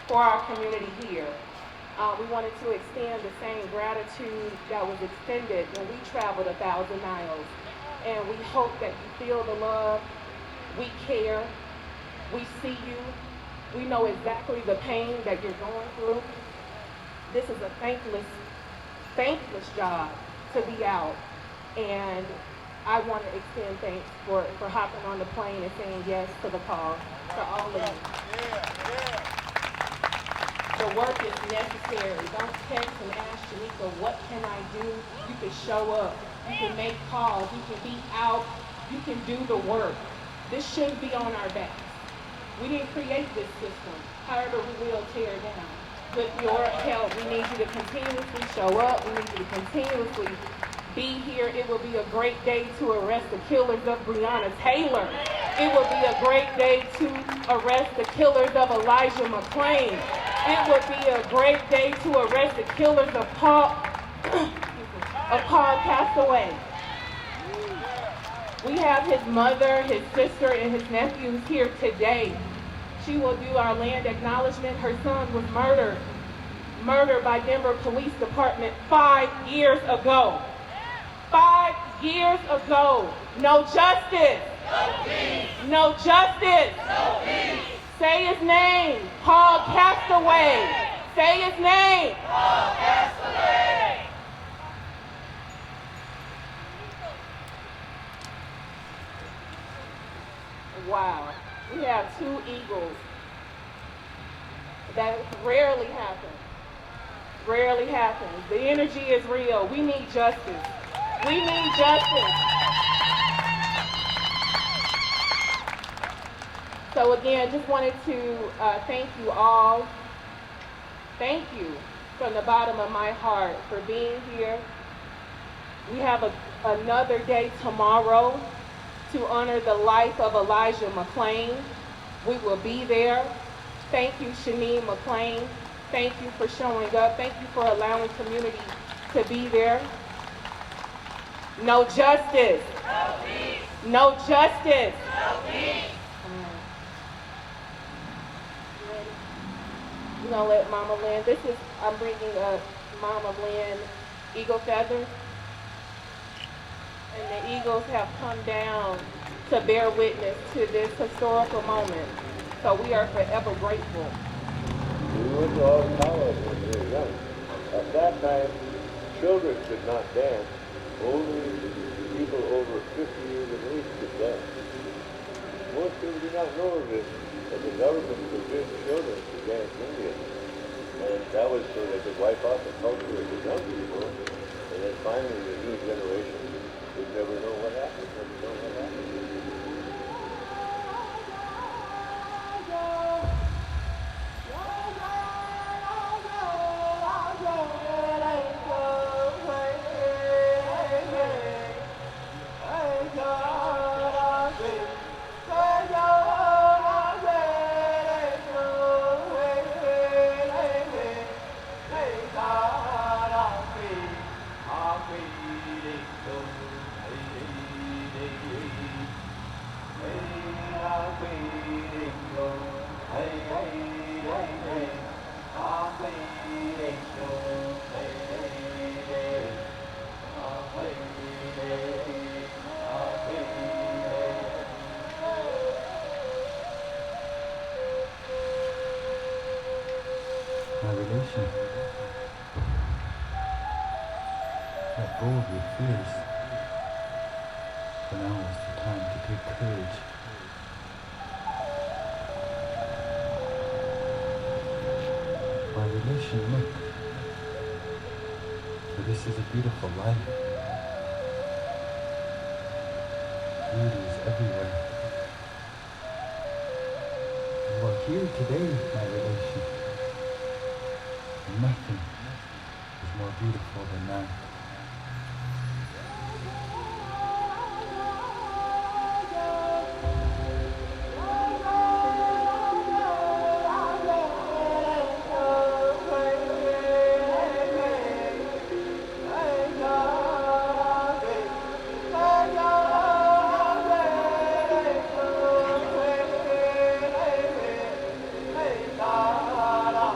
for our community here. We wanted to extend the same gratitude that was extended when we traveled 1,000 miles. And we hope that you feel the love. We care. We see you. We know exactly the pain that you're going through. This is a thankless job to be out. And I want to extend thanks for hopping on the plane and saying yes to the call to all of you. The work is necessary. Don't text and ask Shanika, what can I do? You can show up. You can make calls. You can be out. You can do the work. This shouldn't be on our backs. We didn't create this system. However, we will tear it down. With your help, we need you to continuously show up. We need you to continuously be here. It will be a great day to arrest the killers of Breonna Taylor. It will be a great day to arrest the killers of Elijah McClain. It would be a great day to arrest the killers of Paul Castaway. We have his mother, his sister, and his nephews here today. She will do our land acknowledgement. Her son was murdered by Denver Police Department 5 years ago. 5 years ago. No justice. No peace. No justice. No peace. Say his name, Paul Castaway. Say his name, Paul Castaway. Wow, we have 2 eagles. That rarely happens. Rarely happens. The energy is real. We need justice. We need justice. So again, just wanted to thank you all. Thank you from the bottom of my heart for being here. We have another day tomorrow to honor the life of Elijah McClain. We will be there. Thank you, Shaneen McClain. Thank you for showing up. Thank you for allowing community to be there. No justice. No peace. No justice. No peace. We're gonna let Mama Lynn. I'm bringing up Mama Lynn eagle feathers. And the eagles have come down to bear witness to this historical moment. So we are forever grateful. We went to all the college when we were young. At that time, children could not dance. Only people over 50 years of age could dance. Most people do not know this, but the government forbid children to dance Indian. And that was so they could wipe out the culture of the young people. And then finally the new generation would never know what happened. My relation, let go of your fears, for now is the time to take courage. My relation, look, for this is a beautiful life. Beauty is everywhere. You are here today, my relation. Nothing is more beautiful than that. La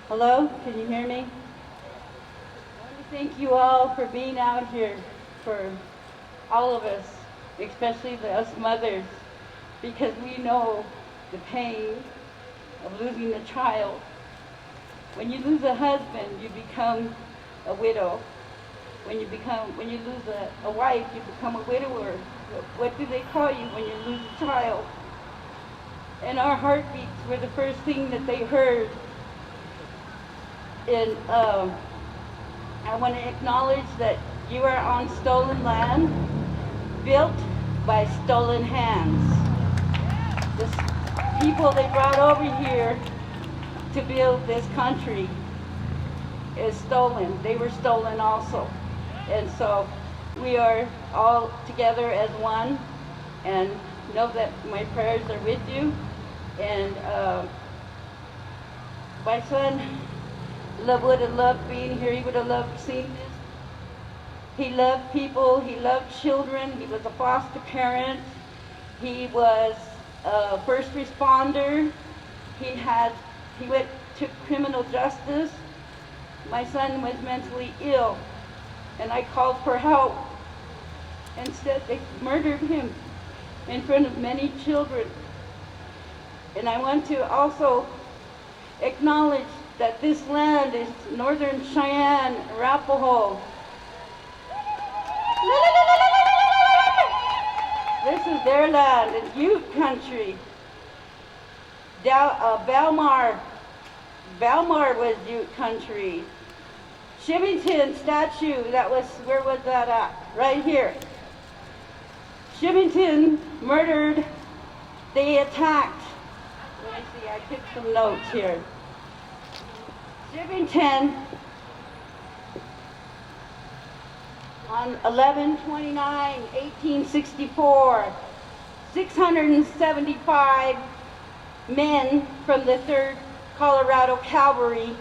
Hello, can you hear me? I want to thank you all for being out here, for all of us, especially us mothers, because we know the pain of losing a child. When you lose a husband, you become a widow. When you lose a wife, you become a widower. What do they call you when you lose a child? And our heartbeats were the first thing that they heard. And I want to acknowledge that you are on stolen land, built by stolen hands. The people they brought over here to build this country is stolen. They were stolen also. And so we are all together as one, and know that my prayers are with you. And my son would have loved being here. He would have loved seeing this. He loved people. He loved children. He was a foster parent. He was a first responder. He went to criminal justice. My son was mentally ill, and I called for help. Instead, they murdered him in front of many children. And I want to also acknowledge that this land is Northern Cheyenne, Arapaho. This is their land, in Ute country. Belmar was Ute country. Shivington statue, where was that at? Right here. Shivington murdered, they attacked. Let me see, I took some notes here. Shivington, on 11/29/1864, 675 men from the 3rd Colorado Cavalry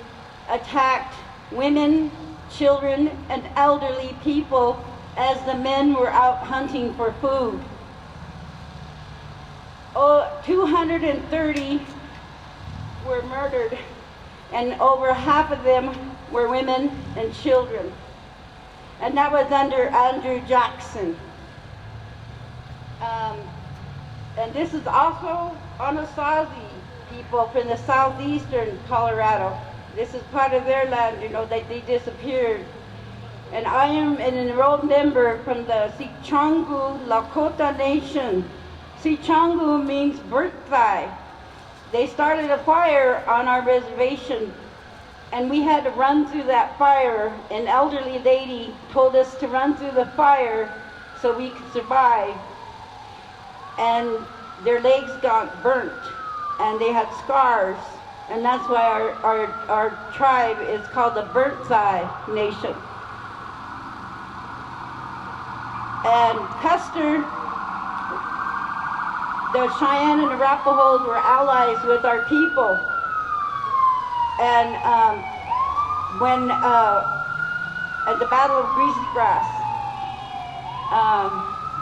attacked women, children, and elderly people as the men were out hunting for food. 230 were murdered, and over half of them were women and children. And that was under Andrew Jackson. And this is also Anasazi people from the southeastern Colorado. This is part of their land, they disappeared. And I am an enrolled member from the Sicangu Lakota Nation. Sicangu means burnt thigh. They started a fire on our reservation, and we had to run through that fire. An elderly lady told us to run through the fire so we could survive. And their legs got burnt, and they had scars. And that's why our tribe is called the Burnt Thigh Nation. And Custer, the Cheyenne and Arapahoes were allies with our people. And when at the Battle of Greasy Grass,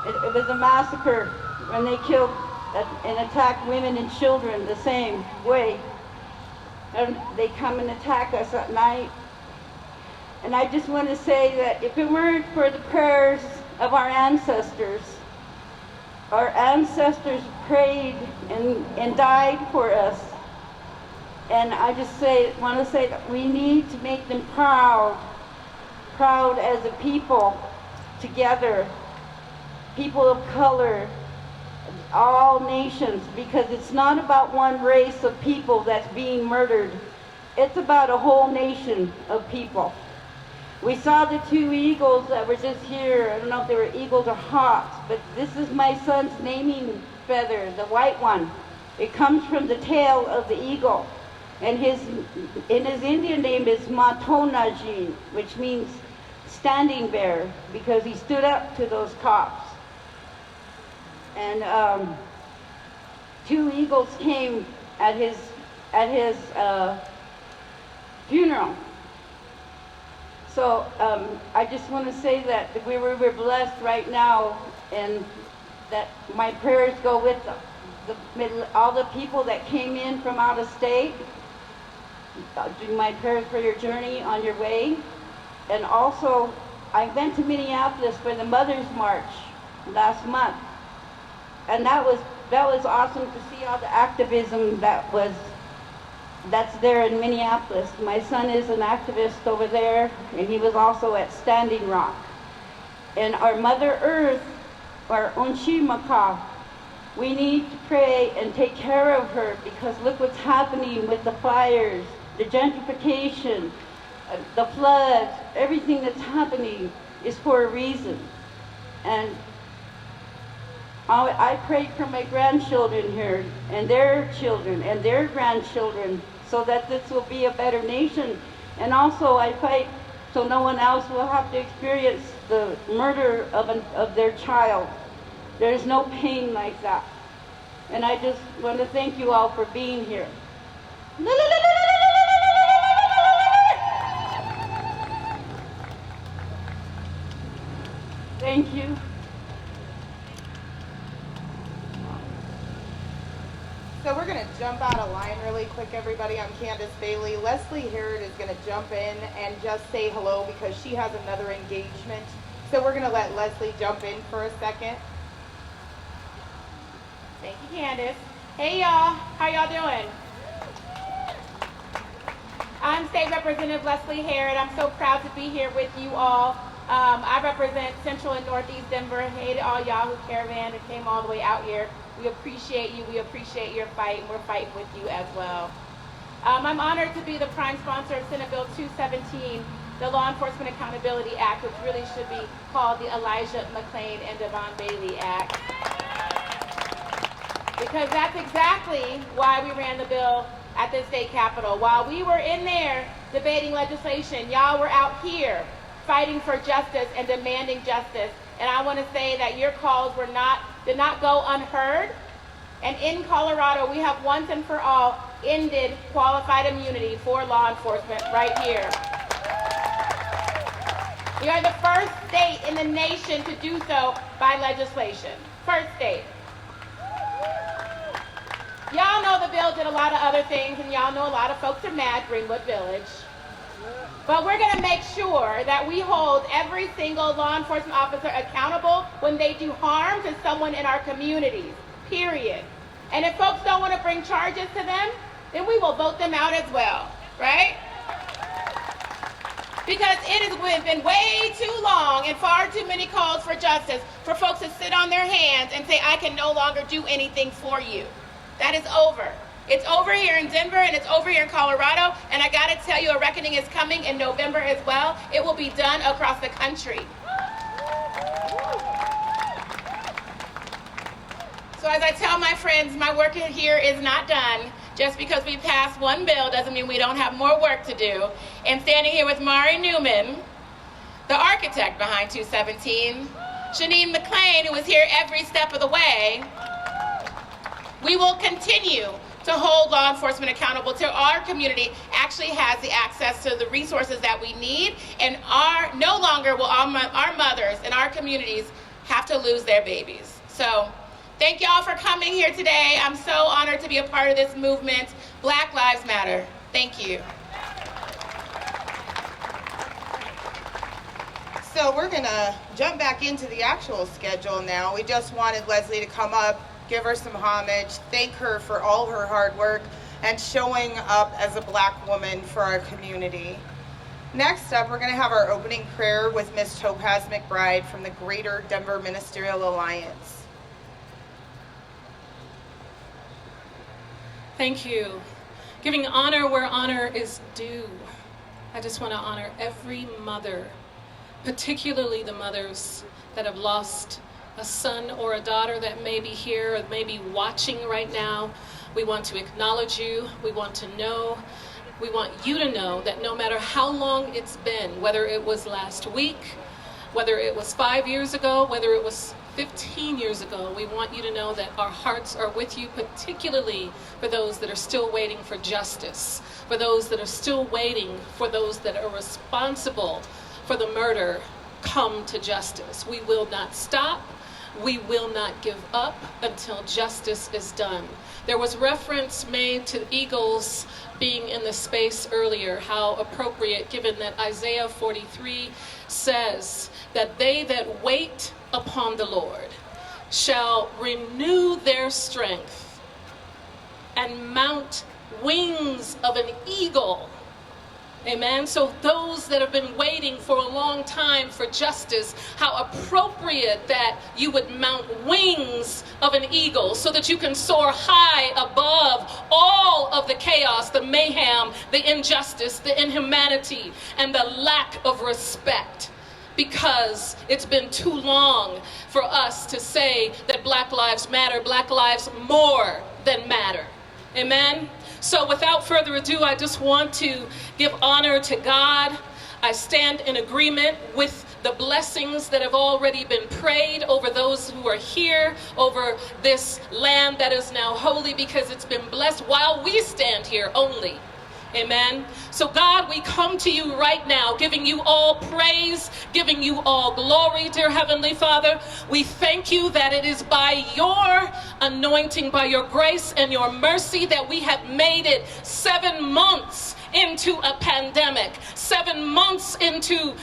it was a massacre when they killed and attacked women and children the same way. And they come and attack us at night. And I just want to say that if it weren't for the prayers of our ancestors prayed and died for us. And I just want to say that we need to make them proud as a people together, people of color, all nations, because it's not about one race of people that's being murdered. It's about a whole nation of people. We saw the 2 eagles that were just here. I don't know if they were eagles or hawks, but this is my son's naming feather, the white one. It comes from the tail of the eagle. And his Indian name is Matonaji, which means standing bear, because he stood up to those cops. And 2 eagles came at his funeral. So I just want to say that we were blessed right now, and that my prayers go with all the people that came in from out of state. do my prayers for your journey on your way. And also, I went to Minneapolis for the Mother's March last month, and that was awesome to see all the activism that's there in Minneapolis. My son is an activist over there, and he was also at Standing Rock. And our Mother Earth, our Onshimaka, we need to pray and take care of her, because look what's happening with the fires, the gentrification, the floods, everything that's happening is for a reason. And I prayed for my grandchildren here, and their children, and their grandchildren, so that this will be a better nation. And also I fight so no one else will have to experience the murder of their child. There's no pain like that. And I just want to thank you all for being here. Thank you. So we're going to jump out of line really quick, everybody. I'm Candace Bailey. Leslie Harrod is going to jump in and just say hello because she has another engagement. So we're going to let Leslie jump in for a second. Thank you, Candace. Hey, y'all. How y'all doing? I'm State Representative Leslie Harrod. I'm so proud to be here with you all. I represent Central and Northeast Denver. Hey to all y'all who caravan and came all the way out here. We appreciate you. We appreciate your fight, and we're fighting with you as well. I'm honored to be the prime sponsor of Senate Bill 217, the Law Enforcement Accountability Act, which really should be called the Elijah McClain and Devon Bailey Act. Because that's exactly why we ran the bill at the state capitol. While we were in there debating legislation, y'all were out here fighting for justice and demanding justice. And I want to say that your calls did not go unheard. And in Colorado, we have once and for all ended qualified immunity for law enforcement right here. We are the first state in the nation to do so by legislation. First state. Y'all know the bill did a lot of other things, and y'all know a lot of folks are mad, Greenwood Village. But we're going to make sure that we hold every single law enforcement officer accountable when they do harm to someone in our communities, period. And if folks don't want to bring charges to them, then we will vote them out as well, right? Because it has been way too long and far too many calls for justice for folks to sit on their hands and say, I can no longer do anything for you. That is over. It's over here in Denver, and it's over here in Colorado, and I gotta tell you, a reckoning is coming in November as well. It will be done across the country. So as I tell my friends, my work here is not done. Just because we passed one bill doesn't mean we don't have more work to do. And standing here with Mari Newman, the architect behind 217, Janine McClain, who is here every step of the way, we will continue to hold law enforcement accountable till our community actually has the access to the resources that we need, and no longer will our mothers and our communities have to lose their babies. So thank y'all for coming here today. I'm so honored to be a part of this movement. Black Lives Matter. Thank you. So we're going to jump back into the actual schedule now. We just wanted Leslie to come up, give her some homage, thank her for all her hard work, and showing up as a Black woman for our community. Next up, we're going to have our opening prayer with Ms. Topaz McBride from the Greater Denver Ministerial Alliance. Thank you. Giving honor where honor is due. I just want to honor every mother, particularly the mothers that have lost a son or a daughter that may be here or may be watching right now. We want to acknowledge you. We want to know. We want you to know that no matter how long it's been, whether it was last week, whether it was 5 years ago, whether it was 15 years ago, we want you to know that our hearts are with you, particularly for those that are still waiting for justice, for those that are still waiting for those that are responsible for the murder come to justice. We will not stop. We will not give up until justice is done. There was reference made to Eagles being in the space earlier, how appropriate, given that Isaiah 43 says that they that wait upon the Lord shall renew their strength and mount wings of an eagle. Amen. So those that have been waiting for a long time for justice, how appropriate that you would mount wings of an eagle so that you can soar high above all of the chaos, the mayhem, the injustice, the inhumanity, and the lack of respect. Because it's been too long for us to say that Black lives matter, Black lives more than matter. Amen. So without further ado, I just want to give honor to God. I stand in agreement with the blessings that have already been prayed over those who are here, over this land that is now holy, because it's been blessed while we stand here only. Amen. So God, we come to you right now, giving you all praise, giving you all glory, dear Heavenly Father. We thank you that it is by your anointing, by your grace and your mercy that we have made it 7 months into a pandemic, 7 months into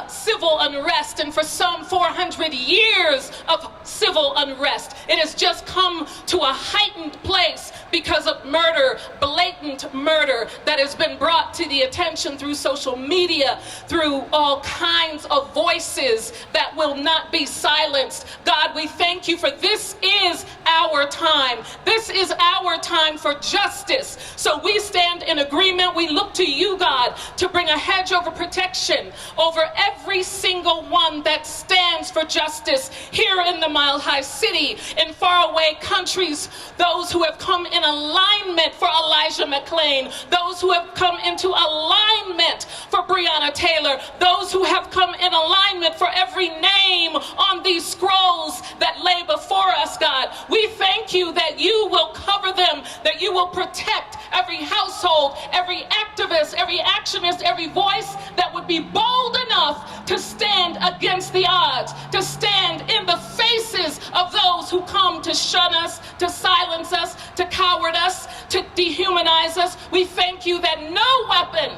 civil unrest, and for some 400 years of civil unrest. It has just come to a heightened place because of murder, blatant murder that has been brought to the attention through social media, through all kinds of voices that will not be silenced. God, we thank you for this is our time. This is our time for justice. So we stand in agreement. We look to you, God, to bring a hedge over protection over every single one that stands for justice here in the Mile High City, in faraway countries, those who have come in alignment for Elijah McClain, those who have come into alignment for Breonna Taylor, those who have come in alignment for every name on these scrolls that lay before us, God. We thank you that you will cover them, that you will protect every household, every activist, every actionist, every voice that would be bold enough to stand against the odds, to stand in the faces of those who come to shun us, to silence us, to coward us, to dehumanize us. We thank you that no weapon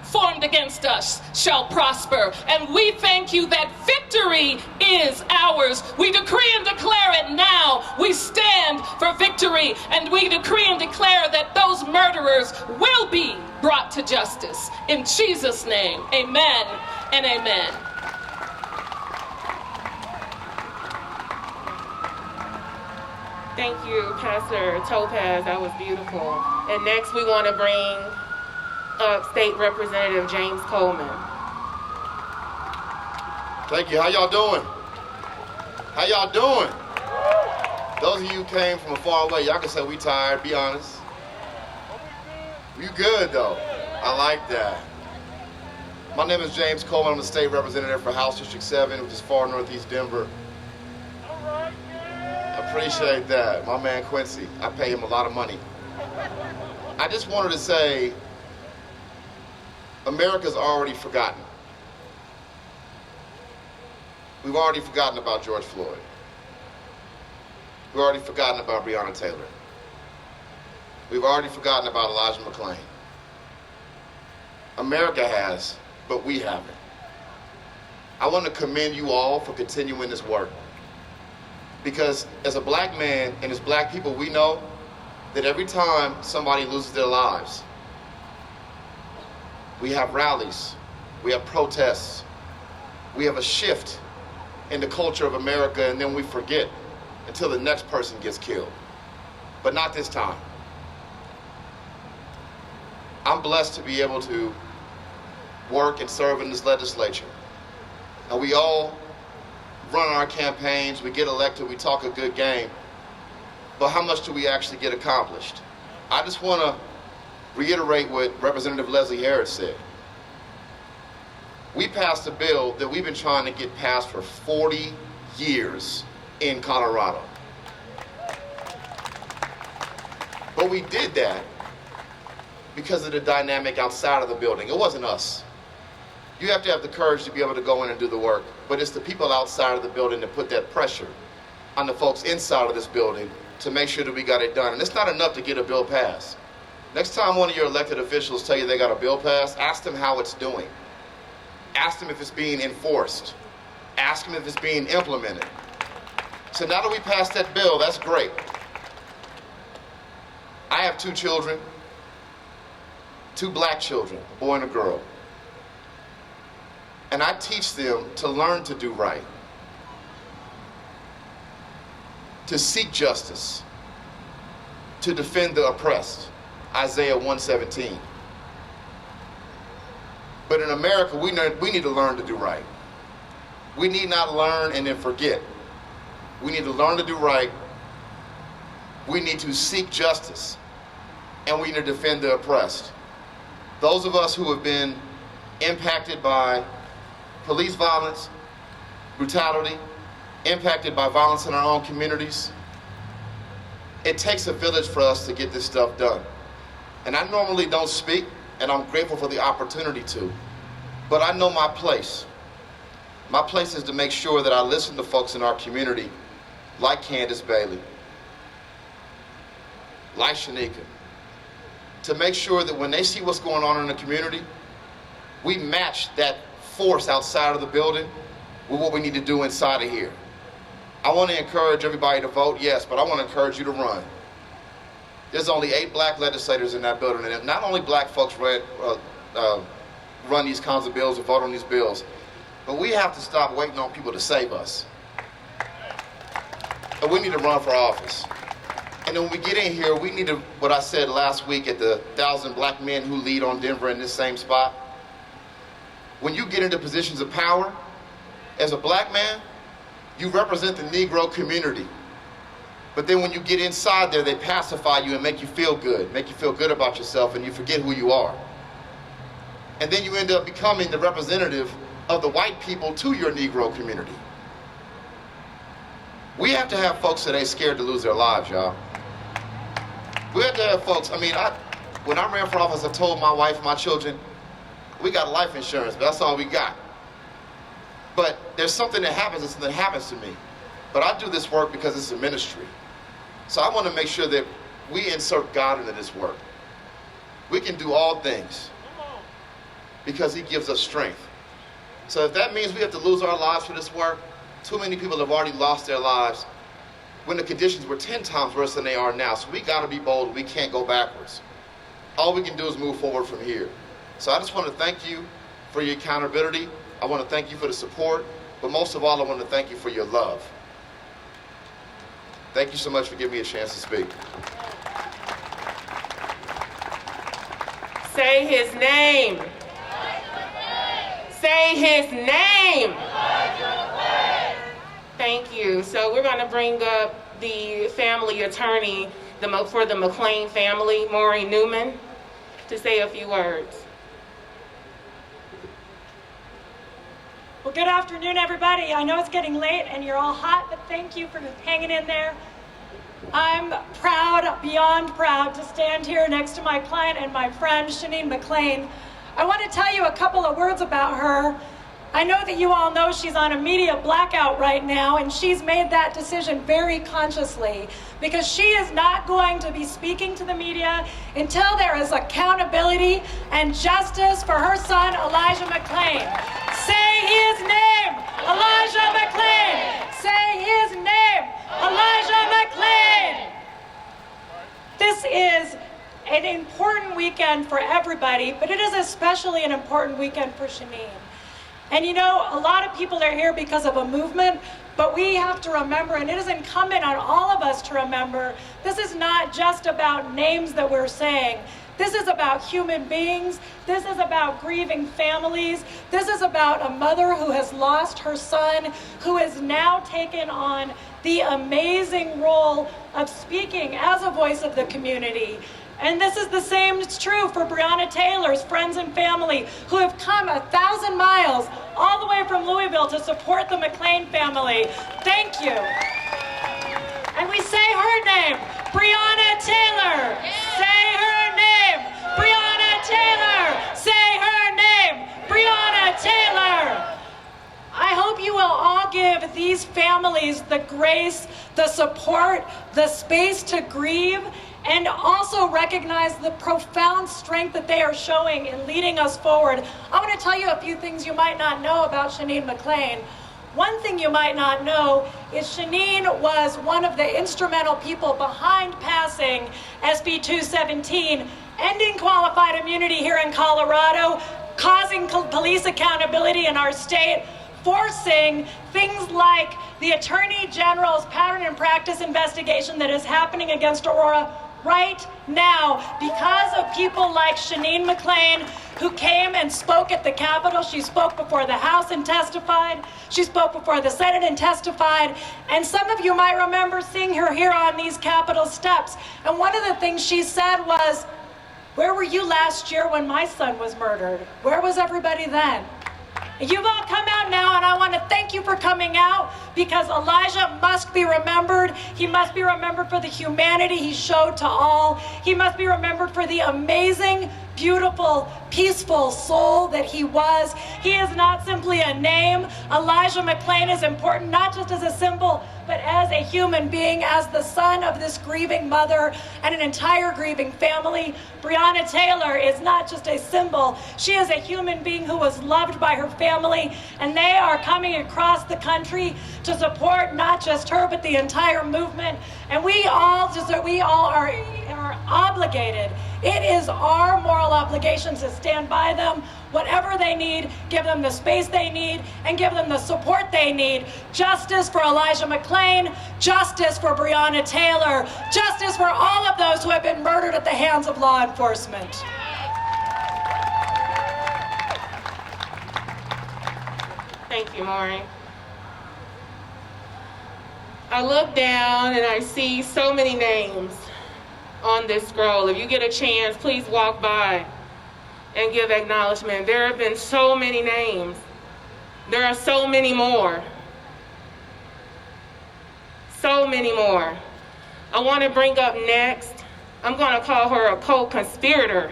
formed against us shall prosper. And we thank you that victory is ours. We decree and declare it now. We stand for victory, and we decree and declare that those murderers will be brought to justice. In Jesus' name, amen and amen. Thank you, Pastor Topaz. That was beautiful. And next we want to bring up State Representative James Coleman. Thank you. How y'all doing? How y'all doing? Those of you who came from far away, y'all can say we tired, be honest. You good though. I like that. My name is James Coleman. I'm the state representative for House District 7, which is far northeast Denver. I appreciate that. My man Quincy, I pay him a lot of money. I just wanted to say, America's already forgotten. We've already forgotten about George Floyd. We've already forgotten about Breonna Taylor. We've already forgotten about Elijah McClain. America has, but we haven't. I want to commend you all for continuing this work. Because as a black man and as black people, we know that every time somebody loses their lives, we have rallies, we have protests, we have a shift in the culture of America, and then we forget until the next person gets killed. But not this time. I'm blessed to be able to work and serve in this legislature. Now we all run our campaigns, we get elected, we talk a good game, but how much do we actually get accomplished? I just want to reiterate what Representative Leslie Harris said. We passed a bill that we've been trying to get passed for 40 years in Colorado. But we did that because of the dynamic outside of the building. It wasn't us. You have to have the courage to be able to go in and do the work, but it's the people outside of the building that put that pressure on the folks inside of this building to make sure that we got it done. And it's not enough to get a bill passed. Next time one of your elected officials tell you they got a bill passed, ask them how it's doing. Ask them if it's being enforced. Ask them if it's being implemented. So now that we passed that bill, that's great. I have 2 children, 2 black children, a boy and a girl. And I teach them to learn to do right, to seek justice, to defend the oppressed, Isaiah 1:17. But in America, we need to learn to do right. We need not learn and then forget. We need to learn to do right. We need to seek justice, and we need to defend the oppressed. Those of us who have been impacted by police violence, brutality, impacted by violence in our own communities, it takes a village for us to get this stuff done. And I normally don't speak, and I'm grateful for the opportunity to, but I know my place. My place is to make sure that I listen to folks in our community like Candace Bailey, like Shanika, to make sure that when they see what's going on in the community, we match that force outside of the building with what we need to do inside of here. I want to encourage everybody to vote, yes, but I want to encourage you to run. There's only 8 black legislators in that building, and not only black folks run these kinds of bills or vote on these bills, but we have to stop waiting on people to save us. And we need to run for office. And then when we get in here, we need to, what I said last week at the 1,000 black men who lead on Denver in this same spot, when you get into positions of power, as a black man, you represent the Negro community. But then when you get inside there, they pacify you and make you feel good about yourself, and you forget who you are. And then you end up becoming the representative of the white people to your Negro community. We have to have folks that ain't scared to lose their lives, y'all. We have to have folks, when I ran for office, I told my wife and my children, we got life insurance, but that's all we got. But there's something that happens, and something happens to me. But I do this work because it's a ministry. So I want to make sure that we insert God into this work. We can do all things because he gives us strength. So if that means we have to lose our lives for this work, too many people have already lost their lives when the conditions were 10 times worse than they are now. So we got to be bold. We can't go backwards. All we can do is move forward from here. So I just want to thank you for your accountability. I want to thank you for the support. But most of all, I want to thank you for your love. Thank you so much for giving me a chance to speak. Say his name. Say his name. Thank you. So we're going to bring up the family attorney for the McClain family, Maury Newman, to say a few words. Well, good afternoon, everybody. I know it's getting late and you're all hot, but thank you for hanging in there. I'm proud, beyond proud, to stand here next to my client and my friend, Shanine McClain. I want to tell you a couple of words about her. I know that you all know she's on a media blackout right now, and she's made that decision very consciously because she is not going to be speaking to the media until there is accountability and justice for her son, Elijah McClain. Say his name, Elijah McClain. Say his name, Elijah McClain. This is an important weekend for everybody, but it is especially an important weekend for Shanine. And you know, a lot of people are here because of a movement, but we have to remember, and it is incumbent on all of us to remember, this is not just about names that we're saying. This is about human beings. This is about grieving families. This is about a mother who has lost her son, who has now taken on the amazing role of speaking as a voice of the community. And this is the same, it's true for Breonna Taylor's friends and family who have come 1,000 miles all the way from Louisville to support the McClain family. Thank you. And we say her name, Breonna Taylor. Say her name, Breonna Taylor. Say her name, Breonna Taylor. I hope you will all give these families the grace, the support, the space to grieve, and also recognize the profound strength that they are showing in leading us forward. I'm going to tell you a few things you might not know about Shanine McClain. One thing you might not know is Shanine was one of the instrumental people behind passing SB 217, ending qualified immunity here in Colorado, causing police accountability in our state, forcing things like the Attorney General's pattern and practice investigation that is happening against Aurora right now because of people like Shanine McClain, who came and spoke at the Capitol. She spoke before the House and testified. She spoke before the Senate and testified. And some of you might remember seeing her here on these Capitol steps. And one of the things she said was, "Where were you last year when my son was murdered? Where was everybody then?" You've all come out now, and I want to thank you for coming out, because Elijah must be remembered. He must be remembered for the humanity he showed to all. He must be remembered for the amazing, beautiful, peaceful soul that he was. He is not simply a name. Elijah McClain is important not just as a symbol, but as a human being, as the son of this grieving mother and an entire grieving family. Breonna Taylor is not just a symbol. She is a human being who was loved by her family, and they are coming across the country to support not just her, but the entire movement. And we all are obligated. It is our moral obligation to stand by them, whatever they need, give them the space they need, and give them the support they need. Justice for Elijah McClain, justice for Breonna Taylor, justice for all of those who have been murdered at the hands of law enforcement. Thank you, Maureen. I look down and I see so many names on this scroll. If you get a chance, please walk by and give acknowledgement. There have been so many names. There are so many more. So many more. I want to bring up next, I'm going to call her a co-conspirator,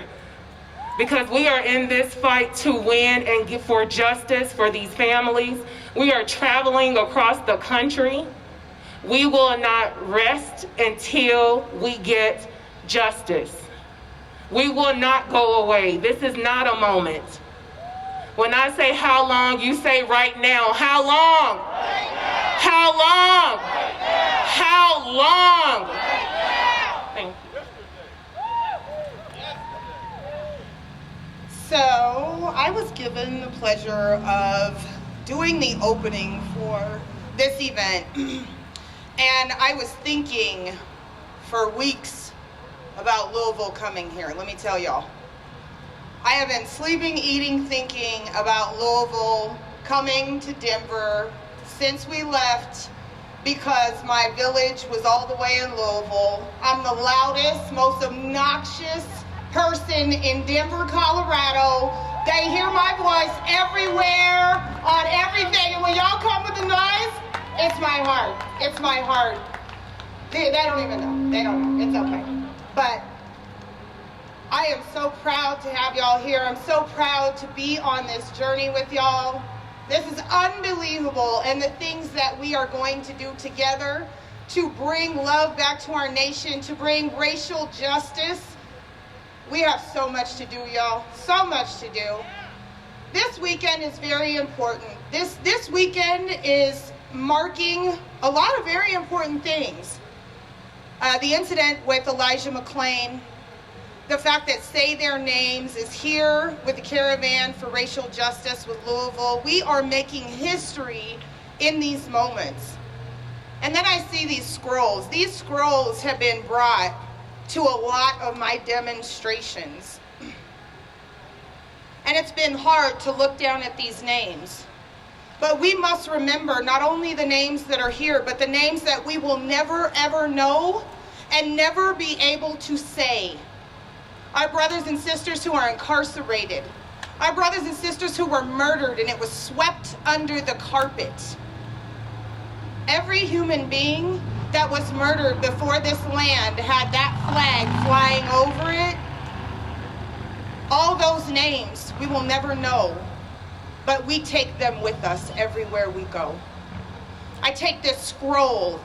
because we are in this fight to win and get for justice for these families. We are traveling across the country. We will not rest until we get justice. We will not go away. This is not a moment. When I say how long, you say right now. How long? Right now. How long? Right now. How long? Right now. Thank you. So I was given the pleasure of doing the opening for this event. And I was thinking for weeks about Louisville coming here. Let me tell y'all. I have been sleeping, eating, thinking about Louisville coming to Denver since we left, because my village was all the way in Louisville. I'm the loudest, most obnoxious person in Denver, Colorado. They hear my voice everywhere, on everything. And when y'all come with the noise, it's my heart. It's my heart. They don't even know. They don't know. It's okay. But I am so proud to have y'all here. I'm so proud to be on this journey with y'all. This is unbelievable. And the things that we are going to do together to bring love back to our nation, to bring racial justice. We have so much to do, y'all. So much to do. This weekend is very important. This weekend is marking a lot of very important things. The incident with Elijah McClain, the fact that Say Their Names is here with the Caravan for Racial Justice with Louisville. We are making history in these moments. And then I see these scrolls. These scrolls have been brought to a lot of my demonstrations. And it's been hard to look down at these names. But we must remember not only the names that are here, but the names that we will never ever know and never be able to say. Our brothers and sisters who are incarcerated. Our brothers and sisters who were murdered and it was swept under the carpet. Every human being that was murdered before this land had that flag flying over it. All those names we will never know, but we take them with us everywhere we go. I take this scroll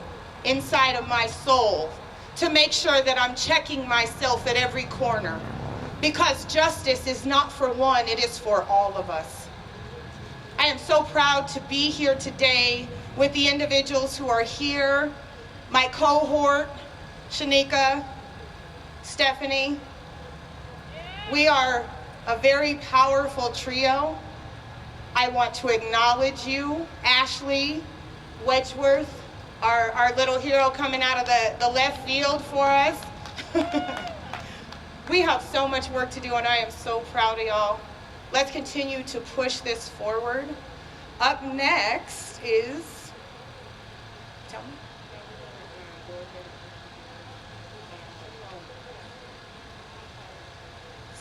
inside of my soul to make sure that I'm checking myself at every corner. Because justice is not for one, it is for all of us. I am so proud to be here today with the individuals who are here, my cohort, Shanika, Stephanie. We are a very powerful trio. I want to acknowledge you, Ashley Wedgeworth, our little hero coming out of the left field for us. We have so much work to do, and I am so proud of y'all. Let's continue to push this forward. Up next is, tell me.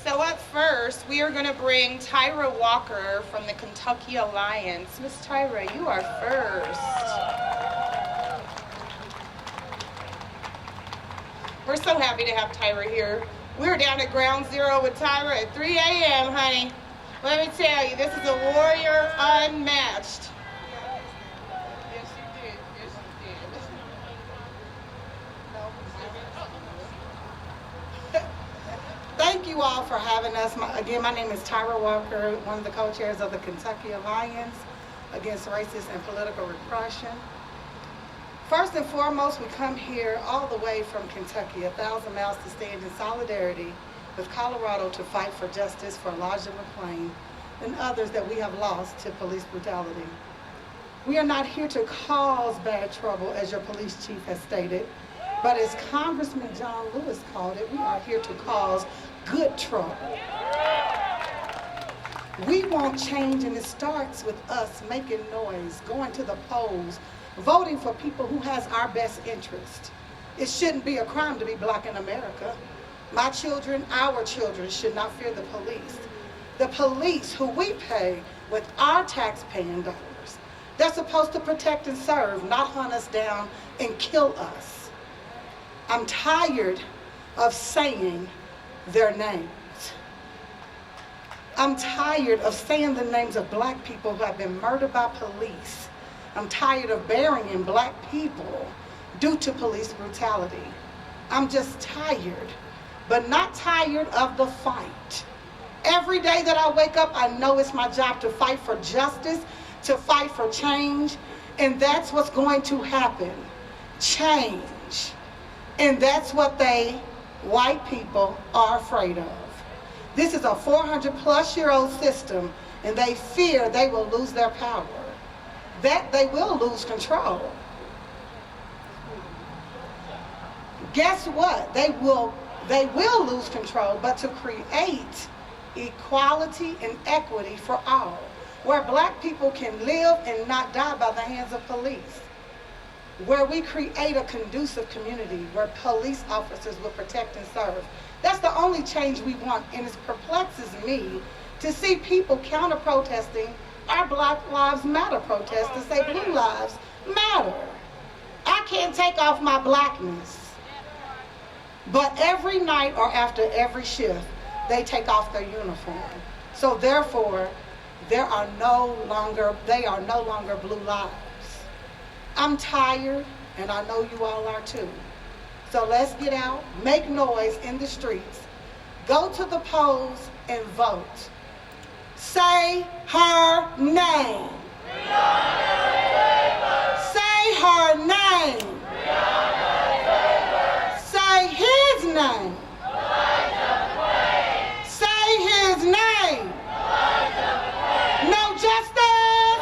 So up first, we are going to bring Tyra Walker from the Kentucky Alliance. Miss Tyra, you are first. We're so happy to have Tyra here. We were down at Ground Zero with Tyra at 3 a.m., honey. Let me tell you, this is a warrior unmatched. Yes, you did. Yes, you did. Thank you all for having us. Again, my name is Tyra Walker, one of the co-chairs of the Kentucky Alliance Against Racist and Political Repression. First and foremost, we come here all the way from Kentucky, 1,000 miles, to stand in solidarity with Colorado to fight for justice for Elijah McClain and others that we have lost to police brutality. We are not here to cause bad trouble, as your police chief has stated, but as Congressman John Lewis called it, we are here to cause good trouble. We want change, and it starts with us making noise, going to the polls, voting for people who has our best interest. It shouldn't be a crime to be black in America. My children, our children, should not fear the police. The police, who we pay with our taxpaying dollars, they're supposed to protect and serve, not hunt us down and kill us. I'm tired of saying their names. I'm tired of saying the names of black people who have been murdered by police. I'm tired of burying black people due to police brutality. I'm just tired, but not tired of the fight. Every day that I wake up, I know it's my job to fight for justice, to fight for change, and that's what's going to happen. Change. And that's what white people, are afraid of. This is a 400-plus-year-old system, and they fear they will lose their power, that they will lose control. Guess what? They will lose control, but to create equality and equity for all, where black people can live and not die by the hands of police, where we create a conducive community where police officers will protect and serve. That's the only change we want, and it perplexes me to see people counter-protesting our Black Lives Matter protest to say blue lives matter. I can't take off my blackness, but every night or after every shift, they take off their uniform. So therefore, they are no longer blue lives. I'm tired, and I know you all are too. So let's get out, make noise in the streets, go to the polls and vote. Say her name. Say her name. Say his name. Say his name. No justice.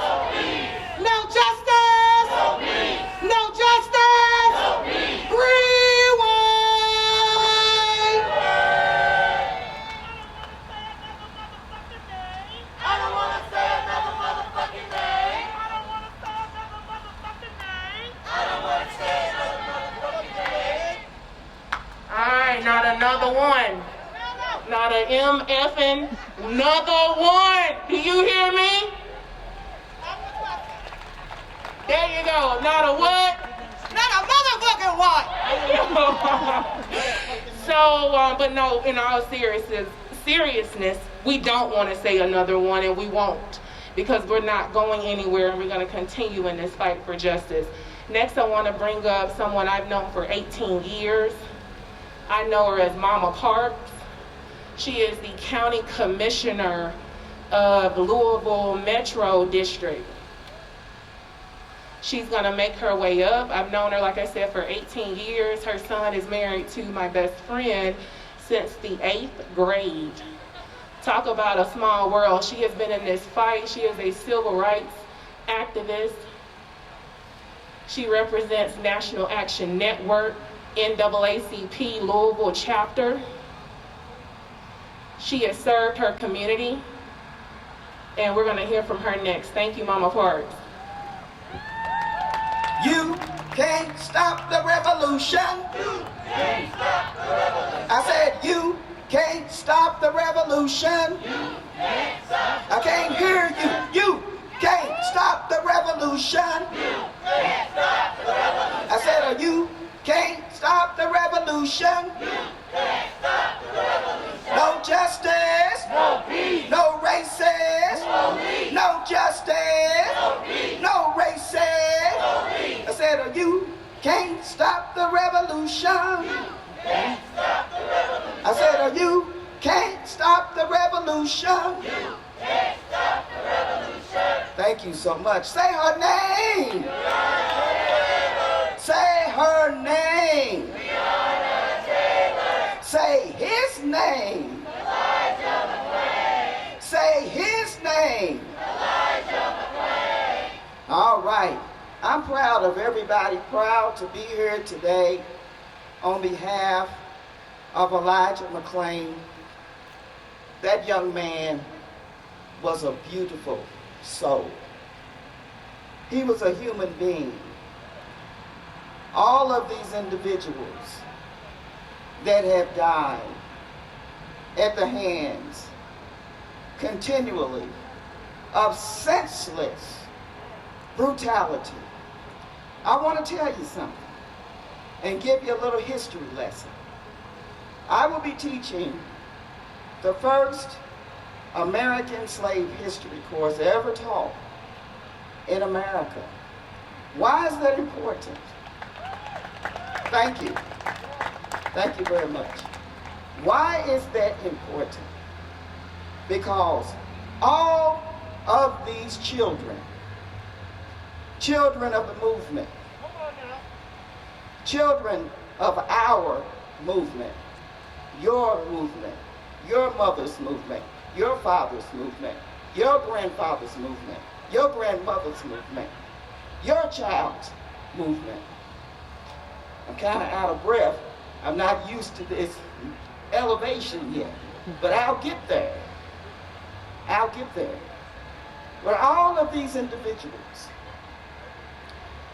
No justice. No justice. Rewind. I don't want to say another motherfucking name. I don't want to say another motherfucking name. I don't want to say another motherfucking name. All right, not another one. Not a MFing, another one. Do you hear me? There you go. Not a what? Not a motherfucking what? So, but no, in all seriousness, we don't want to say another one, and we won't, because we're not going anywhere, and we're going to continue in this fight for justice. Next, I want to bring up someone I've known for 18 years. I know her as Mama Parks. She is the county commissioner of Louisville Metro District. She's going to make her way up. I've known her, like I said, for 18 years. Her son is married to my best friend since the 8th grade. Talk about a small world. She has been in this fight. She is a civil rights activist. She represents National Action Network, NAACP Louisville chapter. She has served her community, and we're going to hear from her next. Thank you, Mama Parks. You can't stop the revolution. You can't stop the revolution. I said you can't stop the revolution. You can't stop the I can't hear you. You can't stop the revolution. You can't stop the revolution. I said you can't stop the revolution. You can't stop the revolution. No justice. No peace. No racist. No peace. No justice. No peace. No racist. No peace. I said you can't stop the revolution. Can't stop the revolution. I said you can't stop the revolution. You can't stop the revolution. Thank you so much. Say her name. Say her name. Say his name. Say his name. All right. I'm proud of everybody, proud to be here today on behalf of Elijah McClain. That young man was a beautiful soul. He was a human being. All of these individuals that have died at the hands continually of senseless brutality. I want to tell you something and give you a little history lesson. I will be teaching the first American slave history course ever taught in America. Why is that important? Thank you. Thank you very much. Why is that important? Because all of these children of the movement, children of our movement, your mother's movement, your father's movement, your grandfather's movement, your grandmother's movement, your child's movement. I'm kind of out of breath. I'm not used to this elevation yet, but I'll get there. I'll get there. But all of these individuals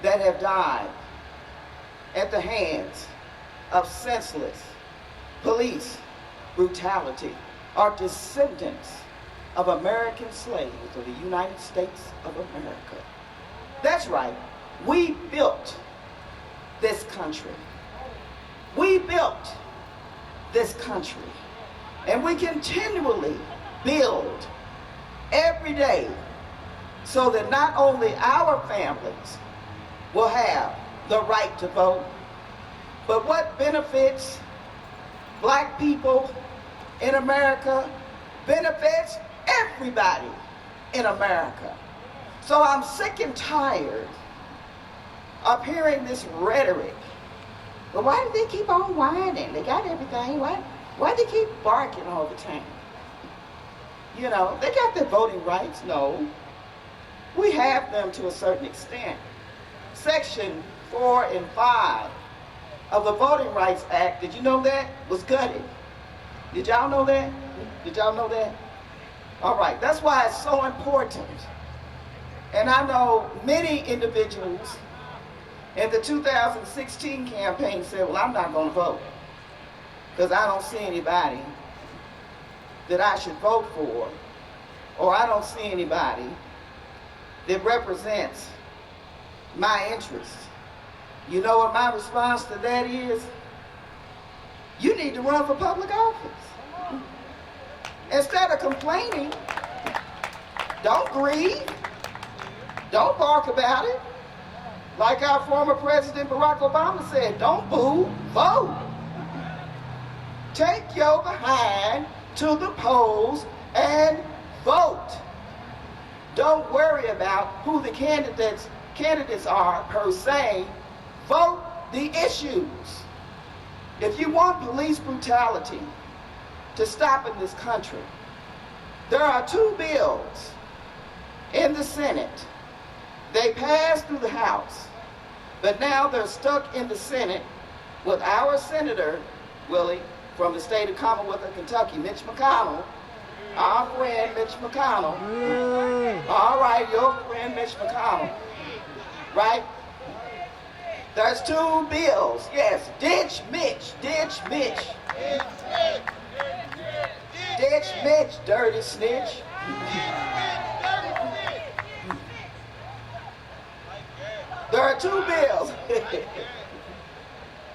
that have died at the hands of senseless police brutality are descendants of American slaves of the United States of America. That's right. We built this country. We built this country. And we continually build every day so that not only our families will have the right to vote, but what benefits black people in America benefits everybody in America. So I'm sick and tired of hearing this rhetoric. But why do they keep on whining? They got everything. Why do they keep barking all the time? You know, they got their voting rights. No. We have them to a certain extent. Section 4 and 5 of the Voting Rights Act, did you know that, was gutted? Did y'all know that? Did y'all know that? All right, that's why it's so important. And I know many individuals in the 2016 campaign said, well, I'm not going to vote because I don't see anybody that I should vote for, or I don't see anybody that represents my interests. You know what my response to that is? You need to run for public office. Instead of complaining, don't grieve, don't bark about it. Like our former President Barack Obama said, don't boo, vote. Take your behind to the polls and vote. Don't worry about who the candidates are per se. Vote the issues. If you want police brutality to stop in this country, there are 2 bills in the Senate. They passed through the House, but now they're stuck in the Senate with our Senator, Willie, from the state of Commonwealth of Kentucky, Mitch McConnell, our friend Mitch McConnell. All right, your friend Mitch McConnell, right? There's 2 bills, yes, ditch Mitch, ditch Mitch. Ditch Mitch, dirty snitch. There are 2 bills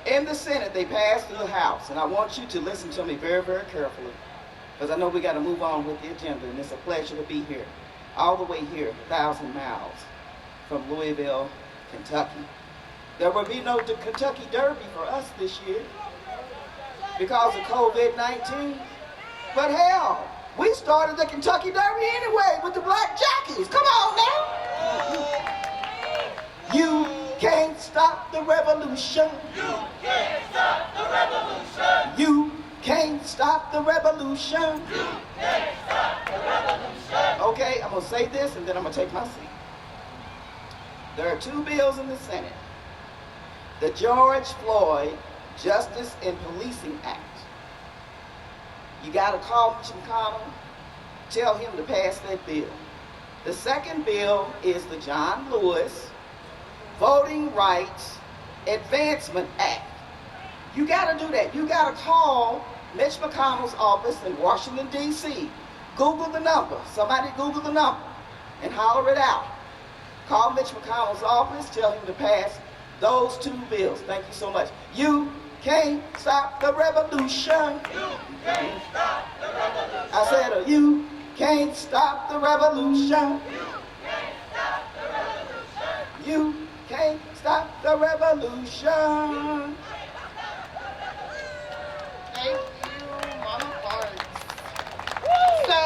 in the Senate. They passed through the House, and I want you to listen to me very, very carefully, because I know we got to move on with the agenda, and it's a pleasure to be here, all the way here, 1,000 miles from Louisville, Kentucky. There will be no Kentucky Derby for us this year because of COVID-19. But hell, we started the Kentucky Derby anyway with the black jockeys. Come on now. You can't stop the revolution. You can't stop the revolution. You can't stop the revolution. You can't stop the revolution. Okay, I'm going to say this and then I'm going to take my seat. There are 2 bills in the Senate. The George Floyd Justice and Policing Act. You got to call Mitch McConnell, tell him to pass that bill. The second bill is the John Lewis Voting Rights Advancement Act. You got to do that. You got to call Mitch McConnell's office in Washington, D.C. Google the number. Somebody Google the number and holler it out. Call Mitch McConnell's office, tell him to pass those 2 bills. Thank you so much. You can't stop the revolution. You can't stop the revolution. I said, you can't stop the revolution. You can't stop the revolution. You can't stop the revolution. Thank you, Mama Parks. So,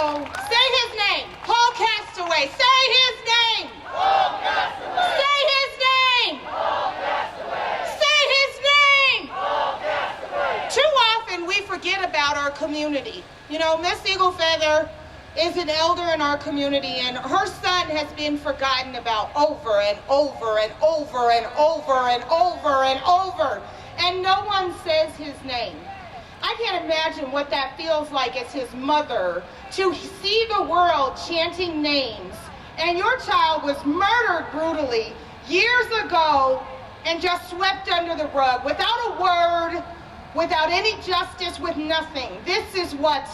say his name. Paul Castaway. Say his name. Paul Castaway. Say his name. Paul Castaway. Say his name. Paul Castaway. Too often we forget about our community. You know, Miss Eagle Feather is an elder in our community, and her son has been forgotten about over and over and over and over and over and over, and no one says his name. I can't imagine what that feels like as his mother, to see the world chanting names, and your child was murdered brutally years ago and just swept under the rug without a word, without any justice, with nothing. This is what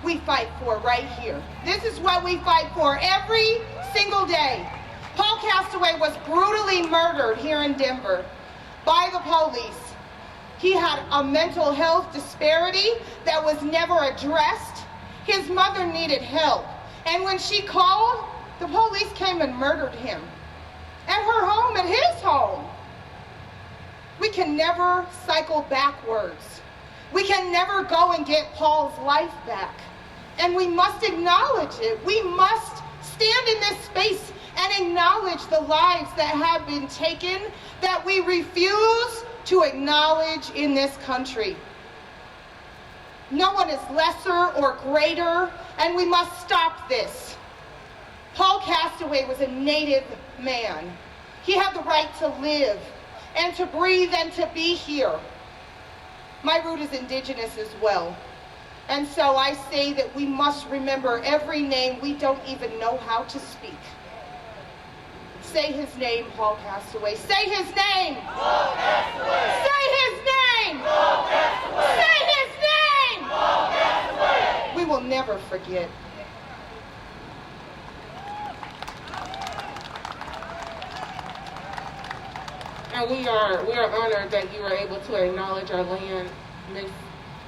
we fight for right here. This is what we fight for every single day. Paul Castaway was brutally murdered here in Denver by the police. He had a mental health disparity that was never addressed. His mother needed help. And when she called, the police came and murdered him. At her home, at his home. We can never cycle backwards. We can never go and get Paul's life back. And we must acknowledge it. We must stand in this space and acknowledge the lives that have been taken, that we refuse to acknowledge in this country. No one is lesser or greater, and we must stop this. Paul Castaway was a Native man. He had the right to live and to breathe and to be here. My root is indigenous as well. And so I say that we must remember every name we don't even know how to speak. Say his name, Paul Castaway. Say his name. Paul Castaway. Say his name. Paul Castaway. Say his name. Paul Castaway. We will never forget. And we are honored that you are able to acknowledge our land, Miss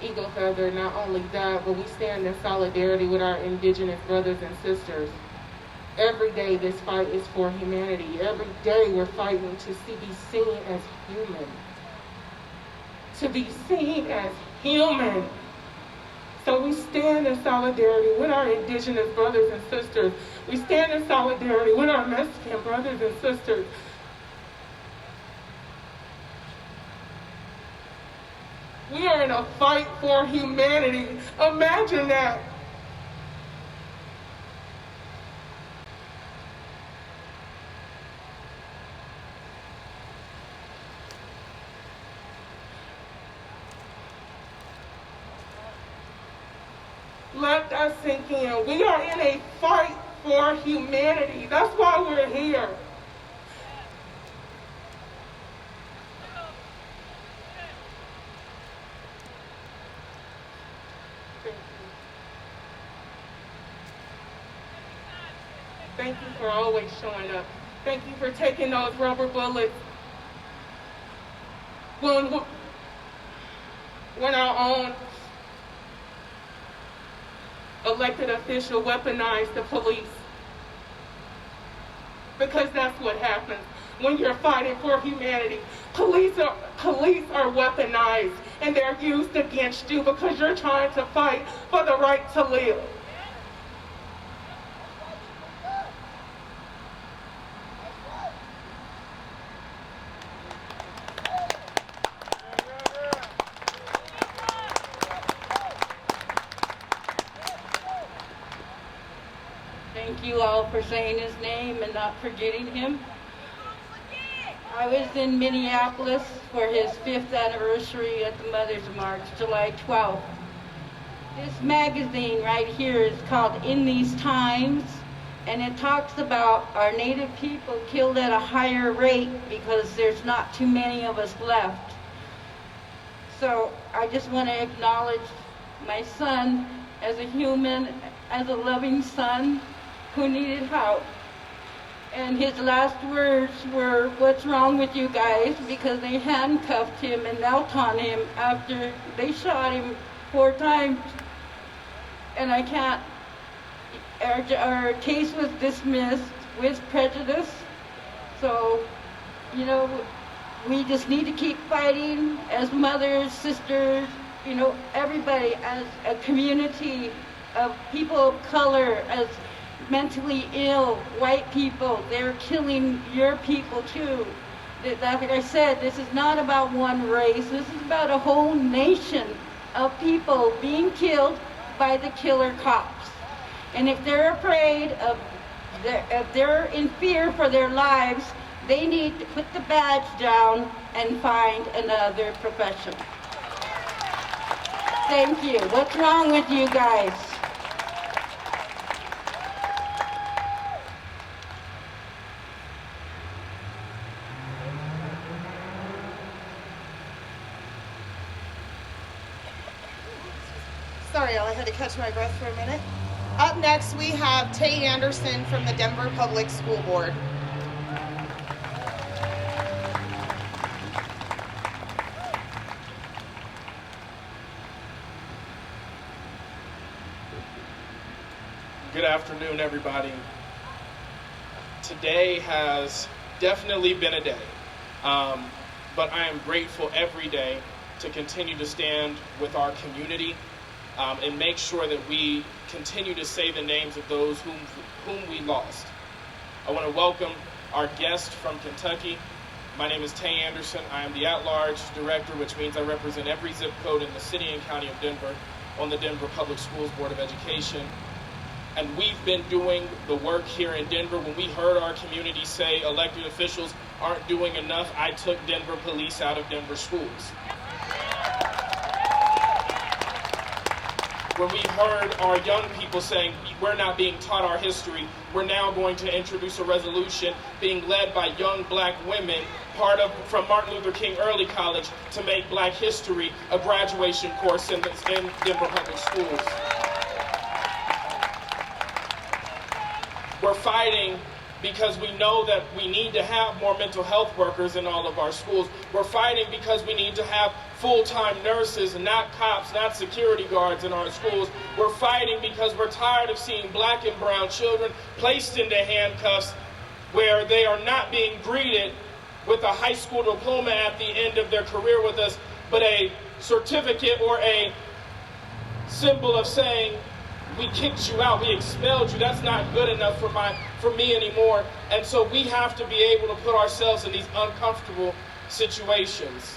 Eagle Feather. Not only that, but we stand in solidarity with our indigenous brothers and sisters. Every day this fight is for humanity. Every day we're fighting to be seen as human. To be seen as human. So we stand in solidarity with our indigenous brothers and sisters. We stand in solidarity with our Mexican brothers and sisters. We are in a fight for humanity. Imagine that. Let that sink in. We are in a fight for humanity. That's why we're here. Thank you for always showing up. Thank you for taking those rubber bullets when our own elected official weaponized the police. Because that's what happens when you're fighting for humanity. Police are weaponized and they're used against you because you're trying to fight for the right to live. Thank you all for saying his name and not forgetting him. I was in Minneapolis for his 5th anniversary at the Mother's March, July 12th. This magazine right here is called In These Times, and it talks about our Native people killed at a higher rate because there's not too many of us left. So I just want to acknowledge my son as a human, as a loving son who needed help. And his last words were, "What's wrong with you guys?" Because they handcuffed him and knelt on him after they shot him 4 times. And I can't, our case was dismissed with prejudice. So, you know, we just need to keep fighting as mothers, sisters, you know, everybody, as a community of people of color, as mentally ill white people. They're killing your people too. Like I said, this is not about one race. This is about a whole nation of people being killed by the killer cops. And if they're afraid of, if they're in fear for their lives, they need to put the badge down and find another profession. Thank you. What's wrong with you guys? Sorry, I had to catch my breath for a minute. Up next, we have Tay Anderson from the Denver Public School Board. Good afternoon, everybody. Today has definitely been a day, but I am grateful every day to continue to stand with our community and make sure that we continue to say the names of those whom we lost. I want to welcome our guest from Kentucky. My name is Tay Anderson. I am the at-large director, which means I represent every zip code in the city and county of Denver on the Denver Public Schools Board of Education. And we've been doing the work here in Denver. When we heard our community say elected officials aren't doing enough, I took Denver police out of Denver schools. When we heard our young people saying, we're not being taught our history, we're now going to introduce a resolution being led by young black women, from Martin Luther King Early College, to make Black history a graduation course in Denver Public Schools. We're fighting because we know that we need to have more mental health workers in all of our schools. We're fighting because we need to have full-time nurses and not cops, not security guards in our schools. We're fighting because we're tired of seeing black and brown children placed into handcuffs where they are not being greeted with a high school diploma at the end of their career with us, but a certificate or a symbol of saying, we kicked you out, we expelled you. That's not good enough for me anymore. And so we have to be able to put ourselves in these uncomfortable situations.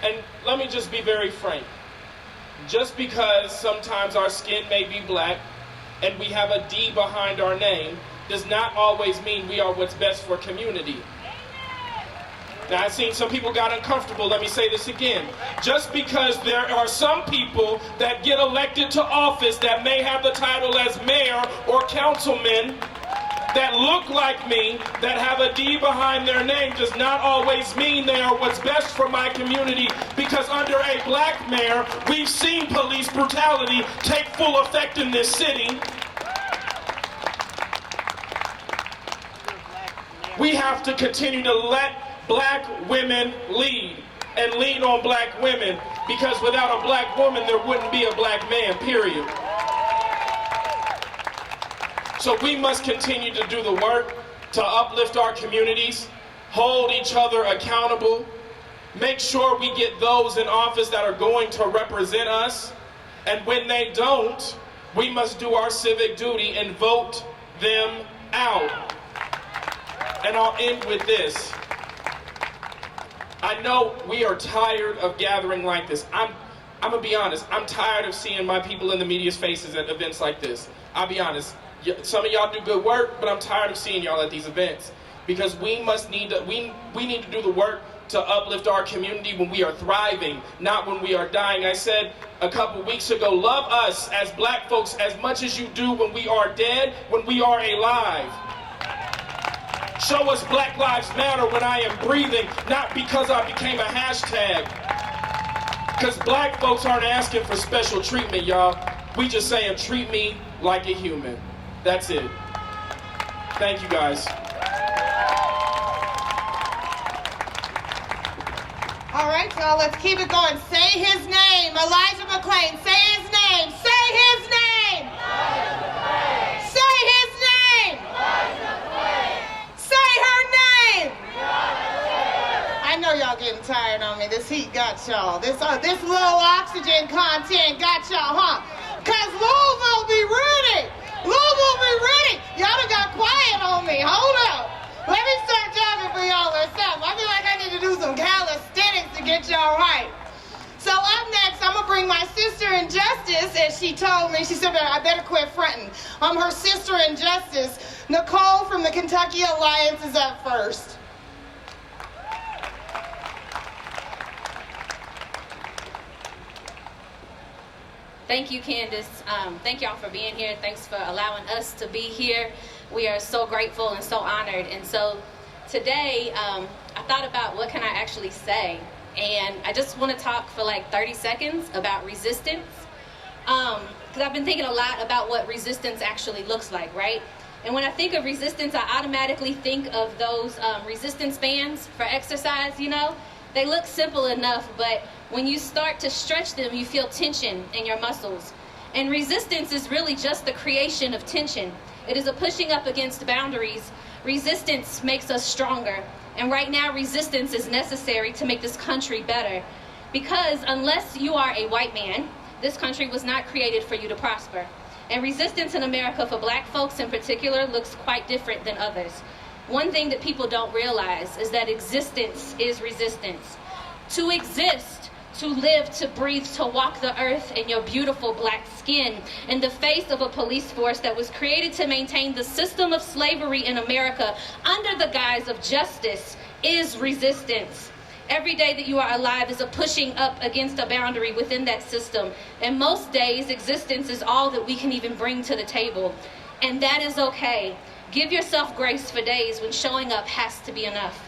And let me just be very frank. Just because sometimes our skin may be black and we have a D behind our name does not always mean we are what's best for community. Now, I've seen some people got uncomfortable. Let me say this again. Just because there are some people that get elected to office that may have the title as mayor or councilman that look like me, that have a D behind their name, does not always mean they are what's best for my community, because under a black mayor, we've seen police brutality take full effect in this city. We have to continue to let black women lead and lean on black women, because without a black woman, there wouldn't be a black man, period. So we must continue to do the work to uplift our communities, hold each other accountable, make sure we get those in office that are going to represent us, and when they don't, we must do our civic duty and vote them out. And I'll end with this. I know we are tired of gathering like this. I'm gonna be honest, I'm tired of seeing my people in the media's faces at events like this. I'll be honest. Some of y'all do good work, but I'm tired of seeing y'all at these events, because we need to do the work to uplift our community when we are thriving, not when we are dying. I said a couple weeks ago, love us as black folks as much as you do when we are dead, when we are alive. Show us Black Lives Matter when I am breathing, not because I became a hashtag. Because black folks aren't asking for special treatment, y'all. We just saying, treat me like a human. That's it. Thank you, guys. All right, y'all, let's keep it going. Say his name. Elijah McClain. Say his name. Say his name. Elijah McClain. Say his name. Elijah McClain. Say her name. I know y'all getting tired on me. This heat got y'all. This low oxygen content got y'all, huh? Because Louisville be ready. Louisville be ready. Y'all done got quiet on me. Hold up. Let me start jogging for y'all or something. I feel like I need to do some calisthenics to get y'all right. So up next, I'm going to bring my sister in justice, as she told me. She said, I better quit fronting. Her sister in justice. Nicole from the Kentucky Alliance is up first. Thank you, Candace. Thank y'all for being here. Thanks for allowing us to be here. We are so grateful and so honored. And so today, I thought about what can I actually say. And I just want to talk for like 30 seconds about resistance. Because I've been thinking a lot about what resistance actually looks like, right? And when I think of resistance, I automatically think of those resistance bands for exercise, you know? They look simple enough, but when you start to stretch them, you feel tension in your muscles. And resistance is really just the creation of tension. It is a pushing up against boundaries. Resistance makes us stronger. And right now, resistance is necessary to make this country better. Because unless you are a white man, this country was not created for you to prosper. And resistance in America for black folks in particular looks quite different than others. One thing that people don't realize is that existence is resistance. To exist, to live, to breathe, to walk the earth in your beautiful black skin in the face of a police force that was created to maintain the system of slavery in America under the guise of justice is resistance. Every day that you are alive is a pushing up against a boundary within that system. And most days, existence is all that we can even bring to the table. And that is okay. Give yourself grace for days when showing up has to be enough.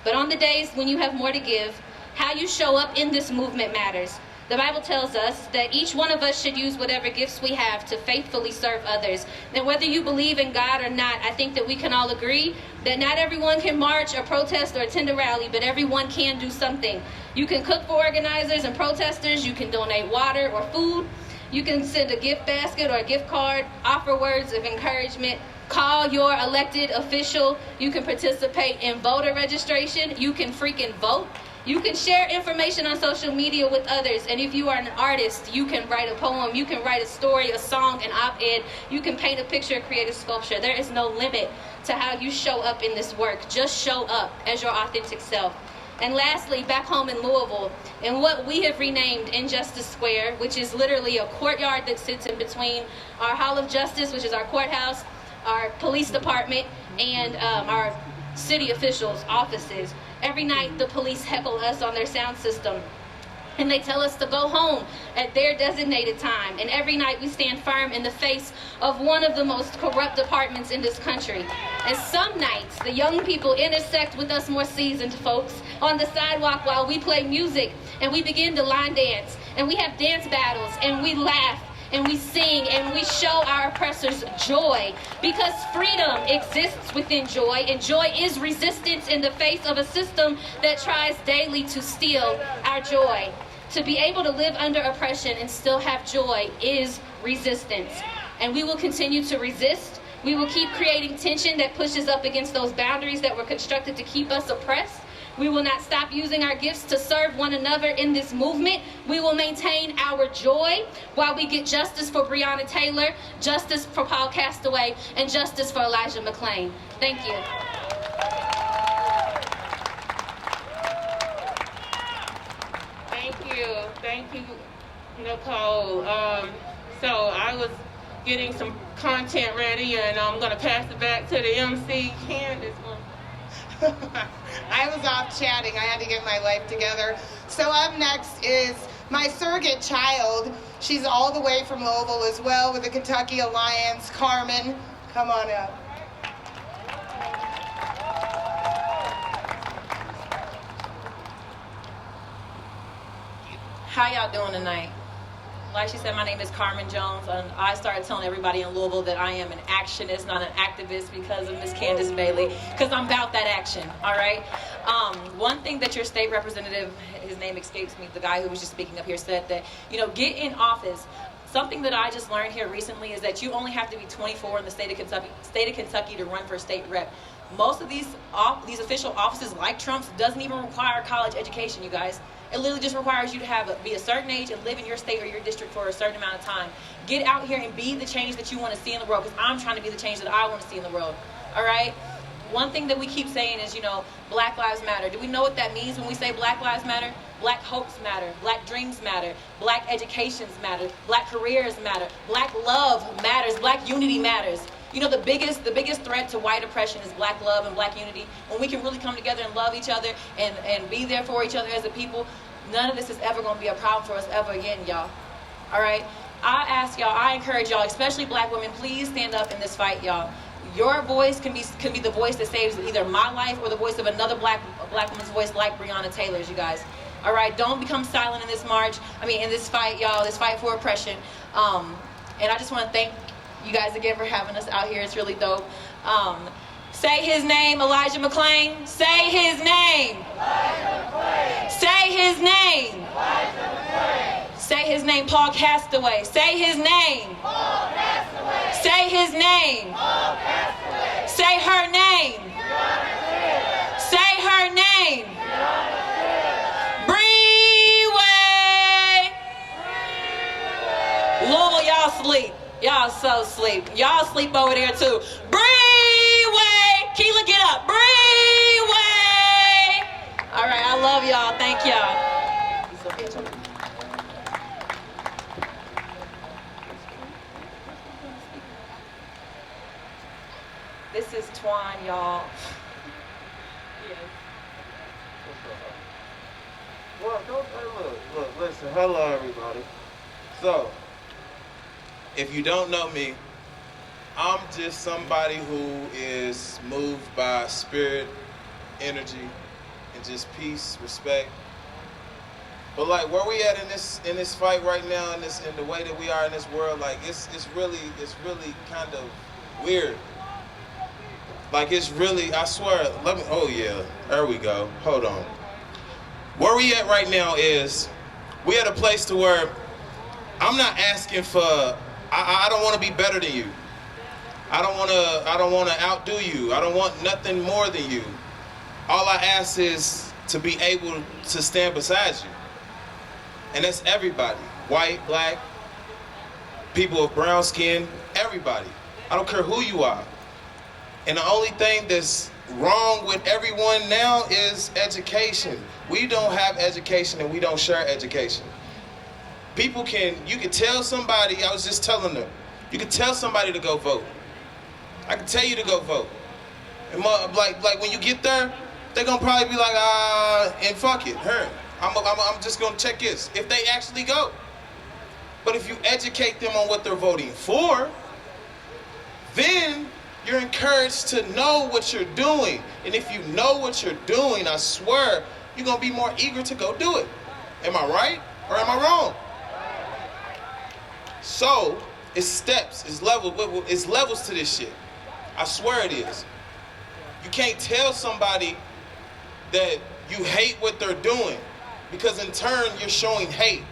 But on the days when you have more to give, how you show up in this movement matters. The Bible tells us that each one of us should use whatever gifts we have to faithfully serve others. And whether you believe in God or not, I think that we can all agree that not everyone can march or protest or attend a rally, but everyone can do something. You can cook for organizers and protesters. You can donate water or food. You can send a gift basket or a gift card, offer words of encouragement, call your elected official. You can participate in voter registration. You can freaking vote. You can share information on social media with others. And if you are an artist, you can write a poem, you can write a story, a song, an op-ed. You can paint a picture, create a sculpture. There is no limit to how you show up in this work. Just show up as your authentic self. And lastly, back home in Louisville, in what we have renamed Injustice Square, which is literally a courtyard that sits in between our Hall of Justice, which is our courthouse, our police department, and our city officials' offices. Every night, the police heckle us on their sound system, and they tell us to go home at their designated time. And every night, we stand firm in the face of one of the most corrupt departments in this country. And some nights, the young people intersect with us more seasoned folks on the sidewalk while we play music, and we begin to line dance, and we have dance battles, and we laugh, and we sing, and we show our oppressors joy, because freedom exists within joy, and joy is resistance in the face of a system that tries daily to steal our joy. To be able to live under oppression and still have joy is resistance. And we will continue to resist. We will keep creating tension that pushes up against those boundaries that were constructed to keep us oppressed. We will not stop using our gifts to serve one another in this movement. We will maintain our joy while we get justice for Breonna Taylor, justice for Paul Castaway, and justice for Elijah McClain. Thank you. Thank you, Nicole. So I was getting some content ready, and I'm going to pass it back to the MC, Candace. I was off chatting. I had to get my life together. So up next is my surrogate child. She's all the way from Louisville as well with the Kentucky Alliance. Carmen, come on up. How y'all doing tonight? Like she said, my name is Carmen Jones, and I started telling everybody in Louisville that I am an actionist, not an activist, because of Miss Candace Bailey, because I'm about that action, all right? One thing that your state representative, his name escapes me, the guy who was just speaking up here, said that, get in office. Something that I just learned here recently is that you only have to be 24 in the state of Kentucky to run for state rep. Most of these official offices, like Trump's, doesn't even require college education, you guys. It literally just requires you to be a certain age and live in your state or your district for a certain amount of time. Get out here and be the change that you want to see in the world, because I'm trying to be the change that I want to see in the world, all right? One thing that we keep saying is, Black Lives Matter. Do we know what that means when we say Black Lives Matter? Black hopes matter. Black dreams matter. Black educations matter. Black careers matter. Black love matters. Black unity matters. The biggest threat to white oppression is black love and black unity. When we can really come together and love each other and be there for each other as a people, none of this is ever going to be a problem for us ever again, y'all. All right? I encourage y'all, especially black women, please stand up in this fight, y'all. Your voice can be the voice that saves either my life or the voice of another black woman's voice like Breonna Taylor's, you guys. All right? Don't become silent in this in this fight, y'all, this fight for oppression. And I just want to thank you guys again for having us out here. It's really dope. Say his name, Elijah McClain. Say his name. Elijah McClain. Say his name. Elijah McClain. Say his name, Paul Castaway. Say his name. Paul Castaway. Say his name. Paul Castaway. Say her name. Say her name. Louisville, y'all sleep. Y'all so sleep. Y'all sleep over there too. Breeway! Keela, get up. Breeway! All right, I love y'all. Thank y'all. This is Twan, y'all. Well, look, listen. Hello, everybody. So, if you don't know me, I'm just somebody who is moved by spirit, energy, and just peace, respect. But like where we at in this fight right now, in the way that we are in this world, like it's really kind of weird. Like it's really, I swear, oh yeah, there we go. Hold on. Where we at right now is we at a place to where I'm not asking for, I don't want to be better than you. I don't want to outdo you. I don't want nothing more than you. All I ask is to be able to stand beside you. And that's everybody. White, black, people of brown skin, everybody. I don't care who you are. And the only thing that's wrong with everyone now is education. We don't have education and we don't share education. You can tell somebody, I was just telling them, you can tell somebody to go vote. I can tell you to go vote. And like when you get there, they're gonna probably be like, and fuck it, I'm just gonna check this, if they actually go. But if you educate them on what they're voting for, then you're encouraged to know what you're doing. And if you know what you're doing, I swear, you're gonna be more eager to go do it. Am I right or am I wrong? So, it's steps, it's levels to this shit. I swear it is. You can't tell somebody that you hate what they're doing, because in turn, you're showing hate.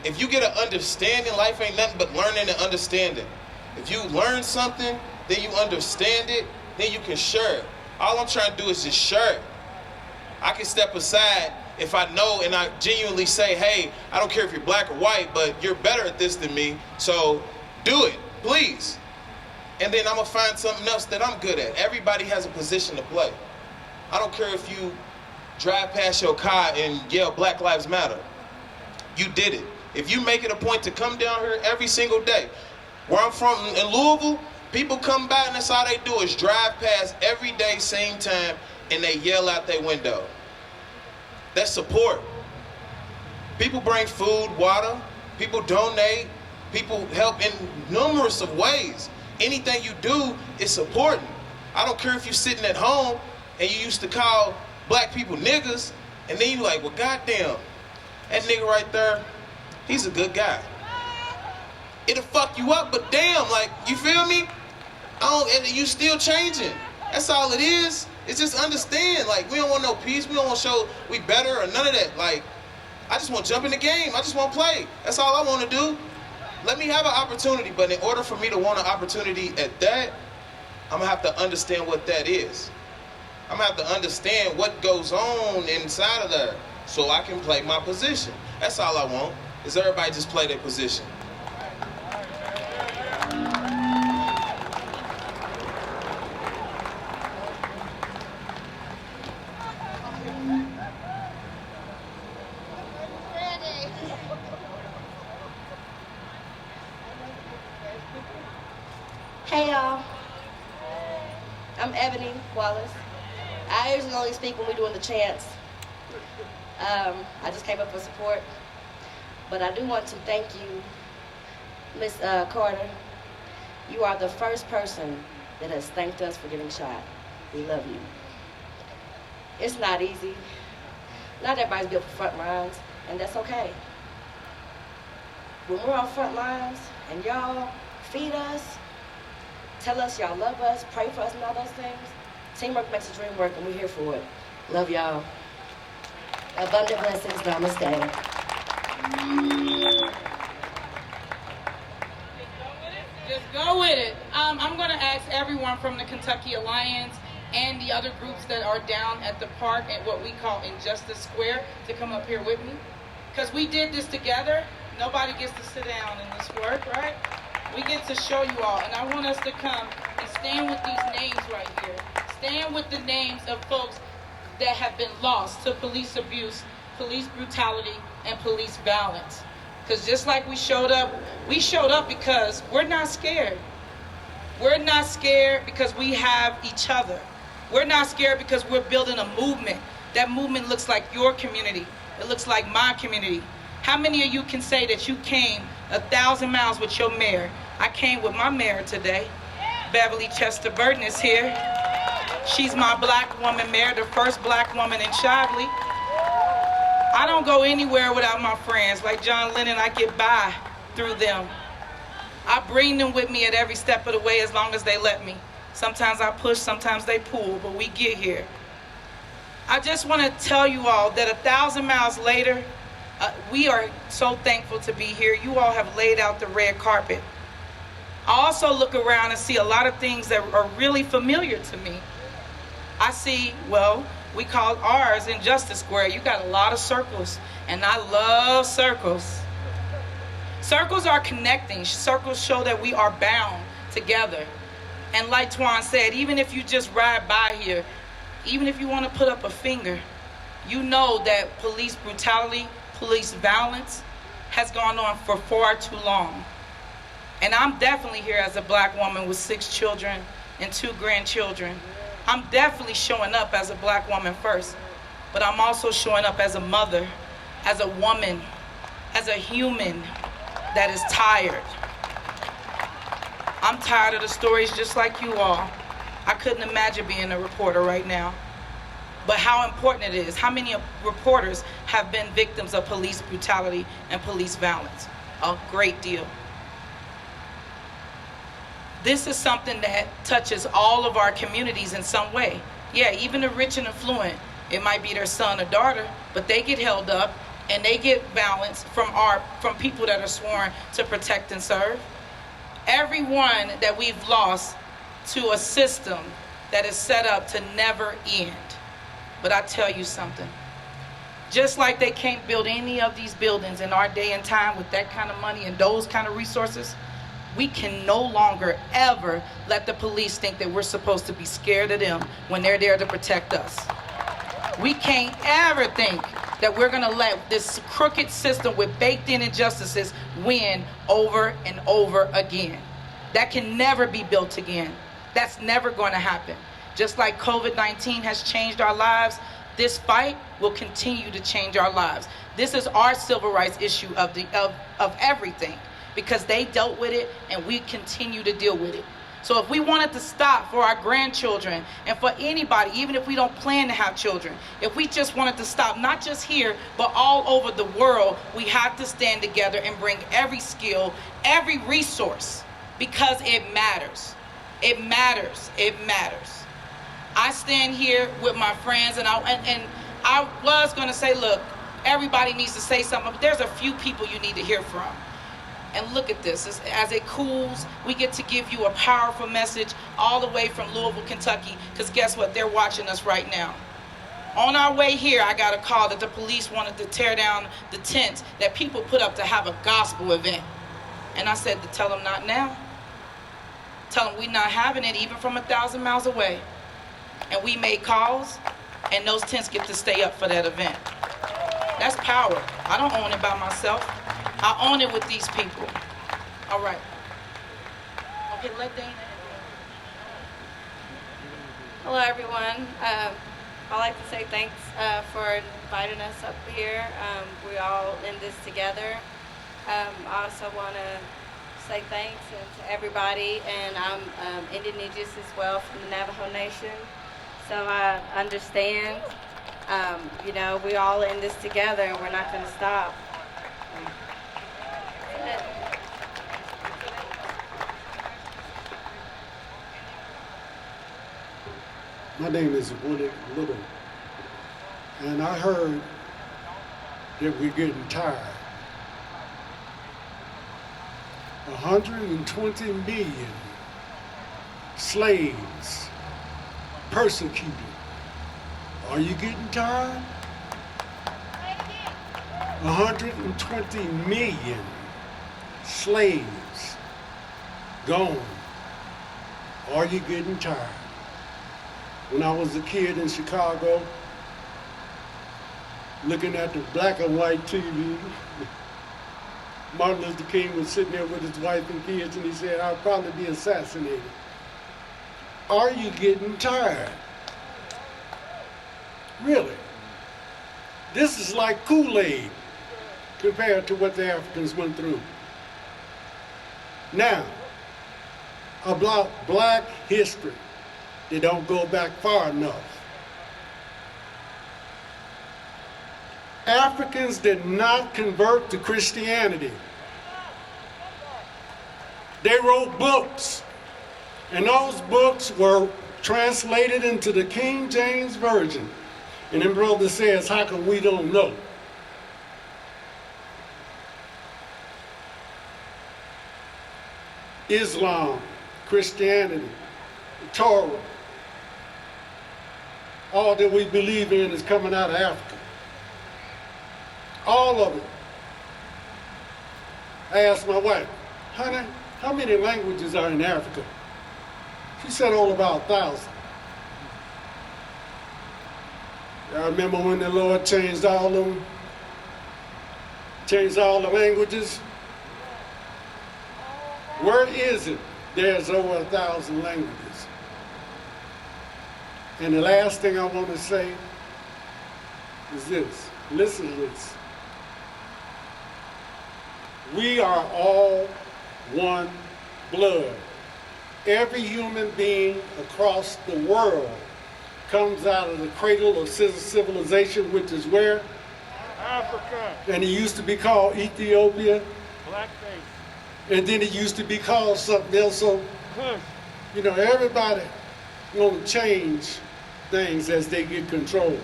If you get an understanding, life ain't nothing but learning and understanding. If you learn something, then you understand it, then you can share it. All I'm trying to do is just share it. I can step aside if I know and I genuinely say, hey, I don't care if you're black or white, but you're better at this than me, so do it, please. And then I'm gonna find something else that I'm good at. Everybody has a position to play. I don't care if you drive past your car and yell Black Lives Matter. You did it. If you make it a point to come down here every single day, where I'm from in Louisville, people come by and that's all they do is drive past every day, same time, and they yell out their window. That's support. People bring food, water, people donate, people help in numerous of ways. Anything you do is supporting. I don't care if you're sitting at home and you used to call black people niggas, and then you're like, well, goddamn, that nigga right there, he's a good guy. It'll fuck you up, but damn, like, you feel me? You still changing. That's all it is. It's just understand, like, we don't want no peace. We don't want to show we better or none of that. Like, I just want to jump in the game. I just want to play. That's all I want to do. Let me have an opportunity, but in order for me to want an opportunity at that, I'm going to have to understand what that is. I'm going to have to understand what goes on inside of there so I can play my position. That's all I want, is everybody just play their position. Hey y'all, I'm Ebony Wallace. I usually only speak when we're doing the chants. I just came up for support, but I do want to thank you, Miss Carter. You are the first person that has thanked us for getting shot. We love you. It's not easy. Not everybody's built for front lines, and that's okay. When we're on front lines and y'all feed us, tell us y'all love us, pray for us and all those things, teamwork makes the dream work, and we're here for it. Love y'all. Abundant blessings, namaste. Just go with it. I'm going to ask everyone from the Kentucky Alliance and the other groups that are down at the park at what we call Injustice Square to come up here with me. Because we did this together. Nobody gets to sit down in this work, right? We get to show you all. And I want us to come and stand with these names right here. Stand with the names of folks that have been lost to police abuse, police brutality, and police violence. Because just like we showed up because we're not scared. We're not scared because we have each other. We're not scared because we're building a movement. That movement looks like your community. It looks like my community. How many of you can say that you came 1,000 miles with your mayor? I came with my mayor today. Beverly Chester Burton is here. She's my black woman mayor, the first black woman in Shively. I don't go anywhere without my friends. Like John Lennon, I get by through them. I bring them with me at every step of the way as long as they let me. Sometimes I push, sometimes they pull, but we get here. I just want to tell you all that 1,000 miles later, we are so thankful to be here. You all have laid out the red carpet. I also look around and see a lot of things that are really familiar to me. I see, well, we call ours Injustice Square. You got a lot of circles, and I love circles. Circles are connecting. Circles show that we are bound together. And like Twan said, even if you just ride by here, even if you want to put up a finger, you know that police brutality, police violence has gone on for far too long. And I'm definitely here as a black woman with 6 children and 2 grandchildren. I'm definitely showing up as a black woman first, but I'm also showing up as a mother, as a woman, as a human that is tired. I'm tired of the stories just like you all. I couldn't imagine being a reporter right now. But how important it is, how many reporters have been victims of police brutality and police violence? A great deal. This is something that touches all of our communities in some way. Yeah, even the rich and affluent, it might be their son or daughter, but they get held up and they get violence from people that are sworn to protect and serve. Everyone that we've lost to a system that is set up to never end. But I tell you something, just like they can't build any of these buildings in our day and time with that kind of money and those kind of resources, we can no longer ever let the police think that we're supposed to be scared of them when they're there to protect us. We can't ever think that we're gonna let this crooked system with baked in injustices win over and over again. That can never be built again. That's never gonna happen. Just like COVID-19 has changed our lives, this fight will continue to change our lives. This is our civil rights issue of everything, because they dealt with it and we continue to deal with it. So if we wanted to stop for our grandchildren and for anybody, even if we don't plan to have children, if we just wanted to stop, not just here, but all over the world, we have to stand together and bring every skill, every resource, because it matters. It matters. It matters. I stand here with my friends, and I was gonna say, look, everybody needs to say something, but there's a few people you need to hear from. And look at this, as it cools, we get to give you a powerful message all the way from Louisville, Kentucky, because guess what, they're watching us right now. On our way here, I got a call that the police wanted to tear down the tents that people put up to have a gospel event. And I said to tell them not now. Tell them we're not having it even from 1,000 miles away. And we made calls, and those tents get to stay up for that event. That's power. I don't own it by myself. I own it with these people. All right. Okay, let Dana. Hello, everyone. I'd like to say thanks for inviting us up here. We're all in this together. I also want to say thanks to everybody, and I'm Indigenous as well from the Navajo Nation. So I understand, you know, we're all in this together and we're not going to stop. My name is Willie Little, and I heard that we're getting tired. 120 million slaves persecuted. Are you getting tired? 120 million slaves gone. Are you getting tired? When I was a kid in Chicago, looking at the black and white TV, Martin Luther King was sitting there with his wife and kids, and he said, "I'll probably be assassinated." Are you getting tired? Really? This is like Kool-Aid compared to what the Africans went through. Now, about black history, they don't go back far enough. Africans did not convert to Christianity. They wrote books, and those books were translated into the King James Version. And then brother says, how come we don't know? Islam, Christianity, Torah, all that we believe in is coming out of Africa. All of it. I asked my wife, honey, how many languages are in Africa? She said all about 1,000. I remember when the Lord changed all the languages. Where is it? There's over 1,000 languages. And the last thing I want to say is this. Listen to this. We are all one blood. Every human being across the world comes out of the cradle of civilization, which is where? Africa. And it used to be called Ethiopia. Blackface. And then it used to be called something else. So, Kush. you know, everybody want to change things as they get control.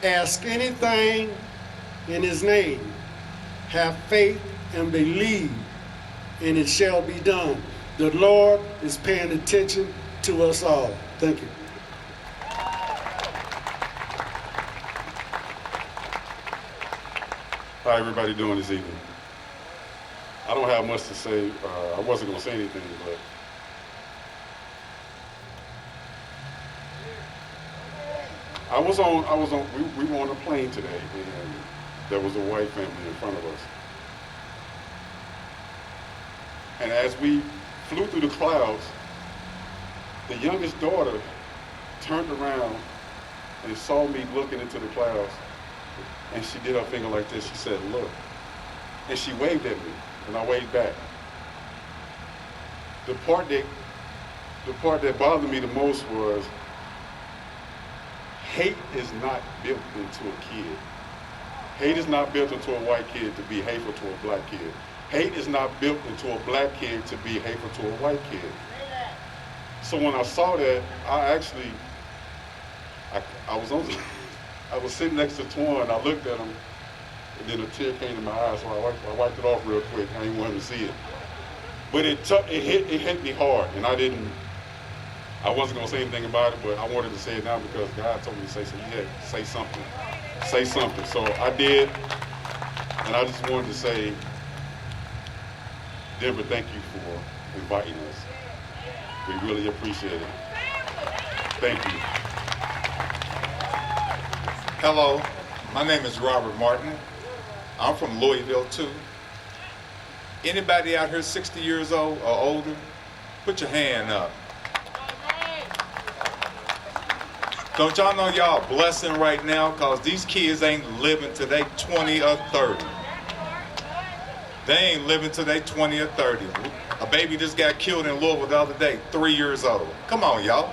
Ask anything in his name. Have faith and believe, and it shall be done. The Lord is paying attention to us all. Thank you. How everybody doing this evening? I don't have much to say. I wasn't going to say anything, but we were on a plane today, and there was a white family in front of us. And as we flew through the clouds, the youngest daughter turned around and saw me looking into the clouds, and she did her finger like this. She said, look. And she waved at me, and I waved back. The part that bothered me the most was hate is not built into a kid. Hate is not built into a white kid to be hateful to a black kid. Hate is not built into a black kid to be hateful to a white kid. So when I saw that, I was sitting next to Twan, I looked at him, and then a tear came to my eye, so I wiped it off real quick. I didn't want him to see it. But it hit me hard, and I wasn't gonna say anything about it, but I wanted to say it now because God told me to say something. Yeah, say something. Say something. So I did, and I just wanted to say, Denver, thank you for inviting us. We really appreciate it. Thank you. Hello, my name is Robert Martin. I'm from Louisville too. Anybody out here 60 years old or older, put your hand up. Don't y'all know y'all blessing right now? Because these kids ain't living till they 20 or 30. They ain't living till they 20 or 30. A baby just got killed in Louisville the other day, 3 years old. Come on, y'all.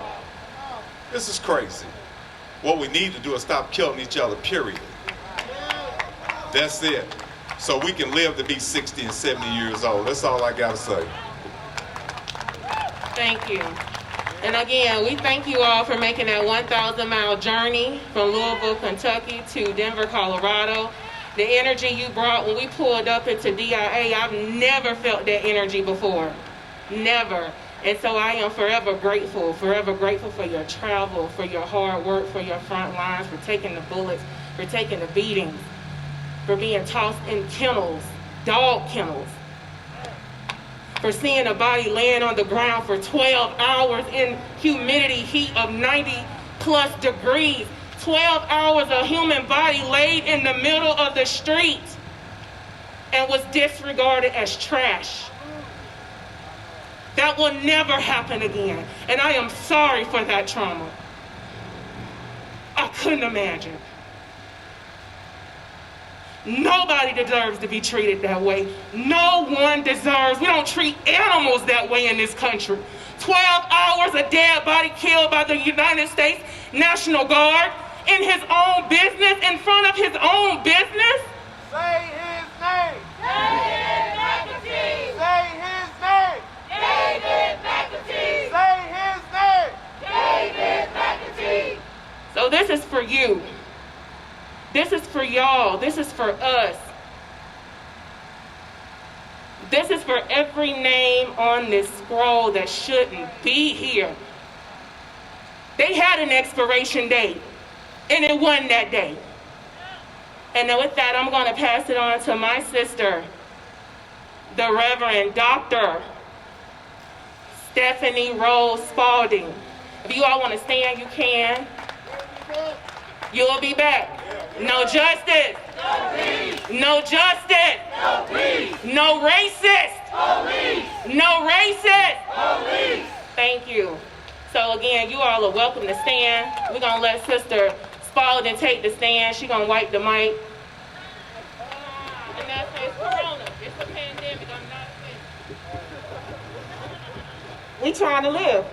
This is crazy. What we need to do is stop killing each other, period. That's it. So we can live to be 60 and 70 years old. That's all I got to say. Thank you. And again, we thank you all for making that 1,000-mile journey from Louisville, Kentucky to Denver, Colorado. The energy you brought when we pulled up into DIA, I've never felt that energy before. Never. And so I am forever grateful for your travel, for your hard work, for your front lines, for taking the bullets, for taking the beatings, for being tossed in kennels, dog kennels, for seeing a body laying on the ground for 12 hours in humidity, heat of 90+ degrees. 12 hours a human body laid in the middle of the street and was disregarded as trash. That will never happen again. And I am sorry for that trauma. I couldn't imagine. Nobody deserves to be treated that way. No one deserves. We don't treat animals that way in this country. 12 hours, a dead body killed by the United States National Guard. in his own business, in front of his own business? Say his name. David McAtee. Say his name. David McAtee. Say his name. David McAtee. So this is for you. This is for y'all. This is for us. This is for every name on this scroll that shouldn't be here. They had an expiration date, and it wasn't that day. And then with that, I'm going to pass it on to my sister, the Reverend Dr. Stephanie Rose Spalding. If you all want to stand, you can. You'll be back. No justice. No peace. No justice. No peace. No racist. Police. No racist. Police. Thank you. So again, you all are welcome to stand. We're going to let Sister Spalding take the stand. She's going to wipe the mic. And that's it's Corona. It's a pandemic. I'm not sick. We trying to live.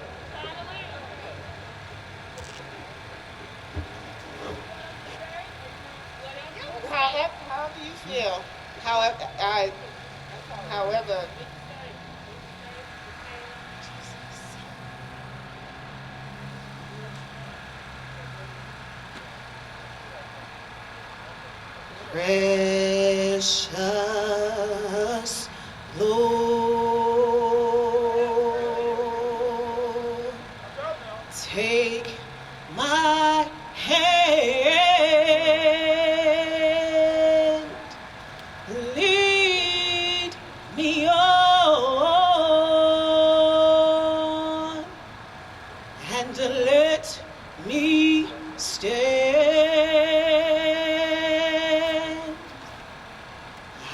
However you feel, however. Precious Lord, take my hand, lead me on, and let me stand.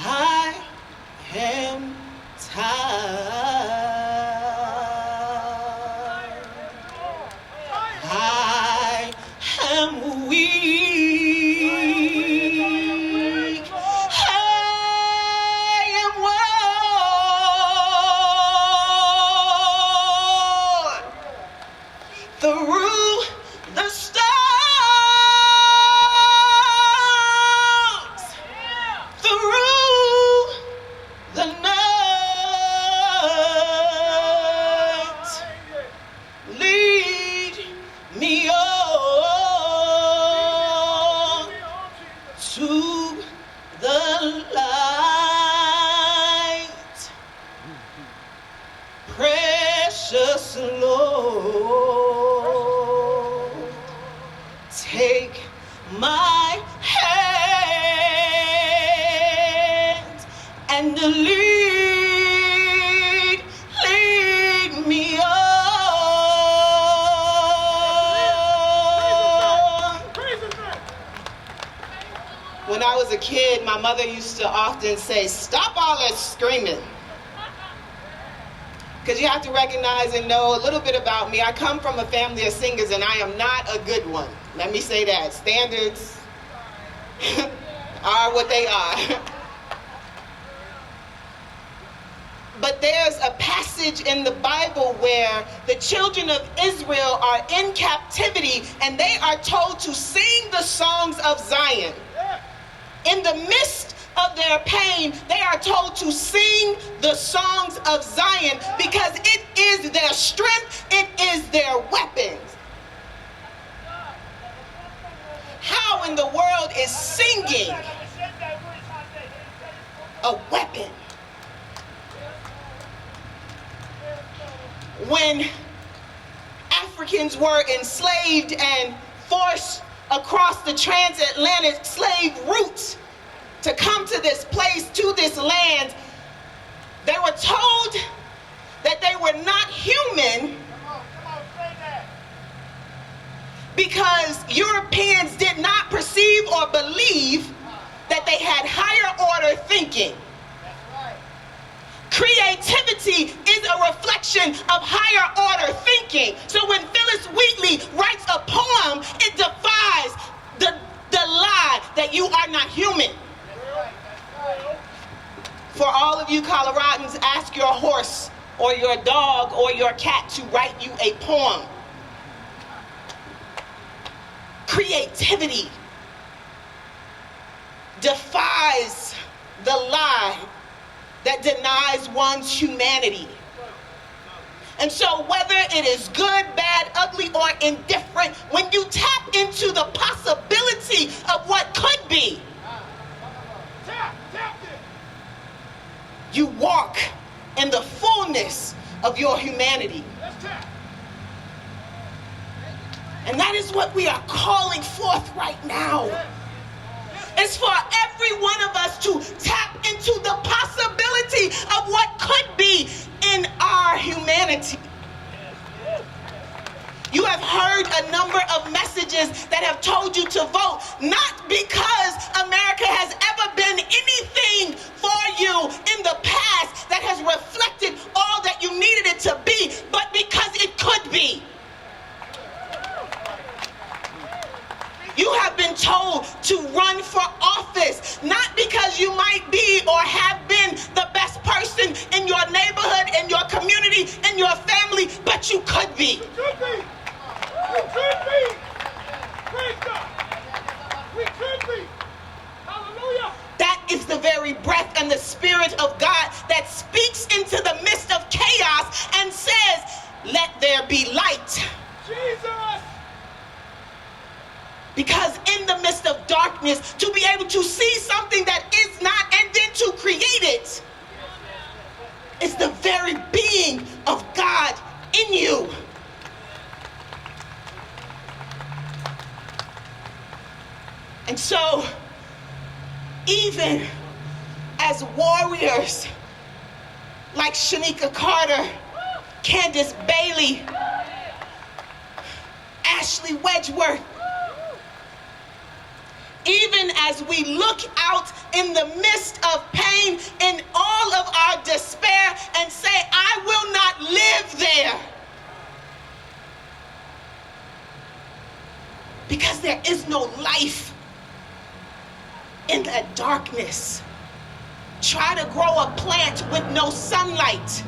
I am tired. I am weak. I am worn through the storms, through the night. Lead me on to the light. Precious Lord, take my hand and lead me on. When I was a kid, my mother used to often say, "Stop all that screaming." Because you have to recognize and know a little bit about me. I come from a family of singers, and I am not a good one. Let me say that. Standards are what they are. But there's a passage in the Bible where the children of Israel are in captivity, and they are told to sing the songs of Zion. In the midst of their pain, they are told to sing the songs of Zion because it is their strength, it is their weapons. How in the world is singing a weapon? When Africans were enslaved and forced across the transatlantic slave routes to come to this place, to this land, they were told that they were not human because Europeans did not perceive or believe that they had higher order thinking. Creativity is a reflection of higher order thinking. So when Phyllis Wheatley writes a poem, it defies the lie that you are not human. For all of you Coloradans, ask your horse or your dog or your cat to write you a poem. creativity defies the lie that denies one's humanity. And so whether it is good, bad, ugly, or indifferent, when you tap into the possibility of what could be, you walk in the fullness of your humanity. And that is what we are calling forth right now. It's for every one of us to tap into the possibility of what could be in our humanity. You have heard a number of messages that have told you to vote, not because America has ever been anything for you in the past that has reflected all that you needed it to be, but because it could be. You have been told to run for office, not because you might be or have been the best person in your neighborhood, in your community, in your family, but you could be. We could be. We could be. Praise God. We could be. Hallelujah. That is the very breath and the Spirit of God that speaks into the midst of chaos and says, let there be light. Jesus. Because in the midst of darkness, to be able to see something that is not and then to create it is the very being of God in you. And so, even as warriors like Shanika Carter, Candace Bailey, Ashley Wedgeworth, even as we look out in the midst of pain, in all of our despair, and say, I will not live there. Because there is no life in that darkness. Try to grow a plant with no sunlight.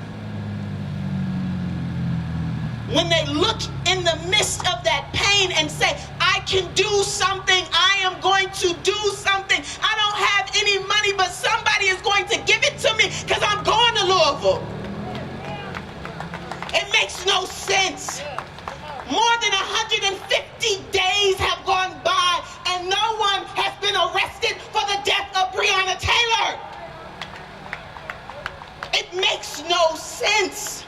When they look in the midst of that pain and say, I can do something, I am going to do something. I don't have any money, but somebody is going to give it to me because I'm going to Louisville. It makes no sense. More than 150 days have gone by and no one has been arrested for the death of Breonna Taylor. It makes no sense.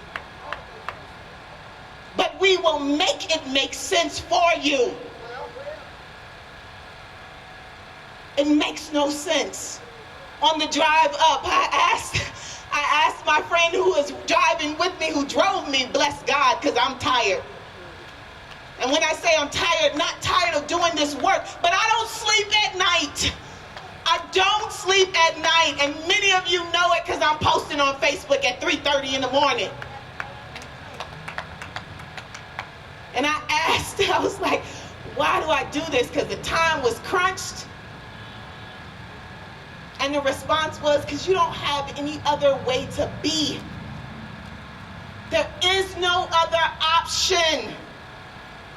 But we will make it make sense for you. It makes no sense. On the drive up, I asked my friend who was driving with me, who drove me, bless God, because I'm tired. And when I say I'm tired, not tired of doing this work, but I don't sleep at night. I don't sleep at night, and many of you know it because I'm posting on Facebook at 3:30 in the morning. And I asked, I was like, why do I do this? Because the time was crunched. And the response was, because you don't have any other way to be. There is no other option.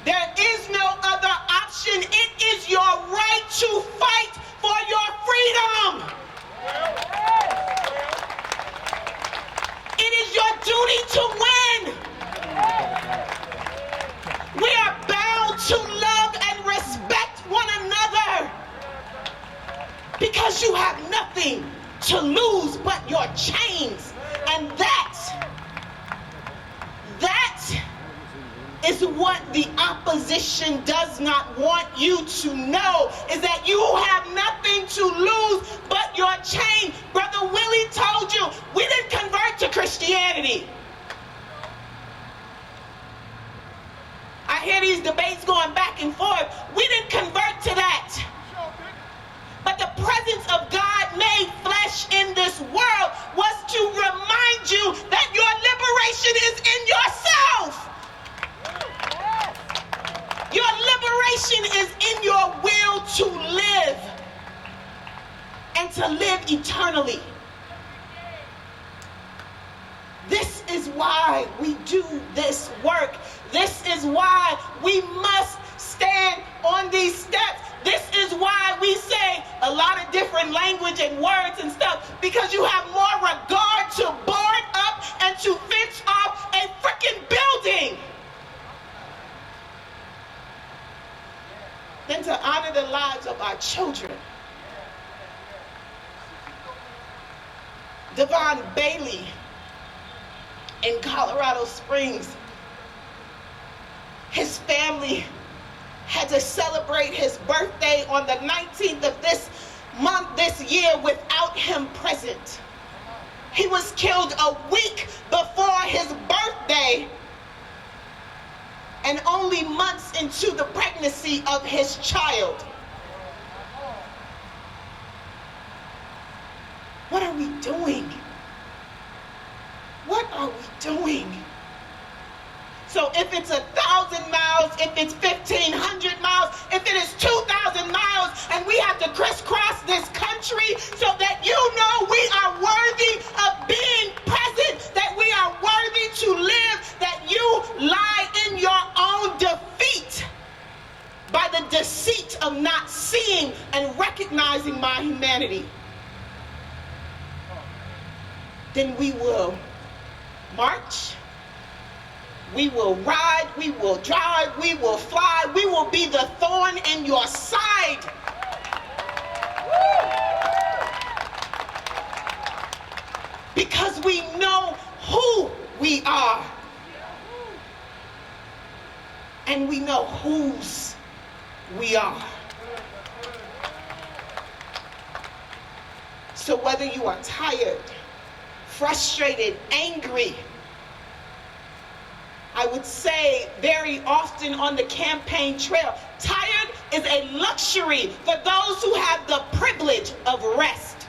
There is no other option. It is your right to fight for your freedom. It is your duty to win. We are bound to love and respect one another because you have nothing to lose but your chains. And that is what the opposition does not want you to know, is that you have nothing to lose but your chain. Brother Willie told you, we didn't convert to Christianity. I hear these debates going back and forth. We didn't convert to that. But the presence of God made flesh in this world was to remind you that your liberation is in yourself. Your liberation is in your will to live and to live eternally. This is why we do this work. This is why we must stand on these steps. This is why we say a lot of different language and words and stuff, because you have more regard to board up and to fence off a freaking building than to honor the lives of our children. Devon Bailey in Colorado Springs, his family had to celebrate his birthday on the 19th of this month, this year, without him present. He was killed a week before his birthday and only months into the pregnancy of his child. What are we doing? What are we doing? So if it's 1,000 miles, if it's 1,500 miles, if it is 2,000 miles, and we have to crisscross this country so that you know we are worthy of being present, that we are worthy to live, that you lie in your own defeat by the deceit of not seeing and recognizing my humanity, then we will march, we will ride, we will drive, we will fly, we will be the thorn in your side. Because we know who we are. And we know whose we are. So whether you are tired, frustrated, angry, I would say very often on the campaign trail, tired is a luxury for those who have the privilege of rest.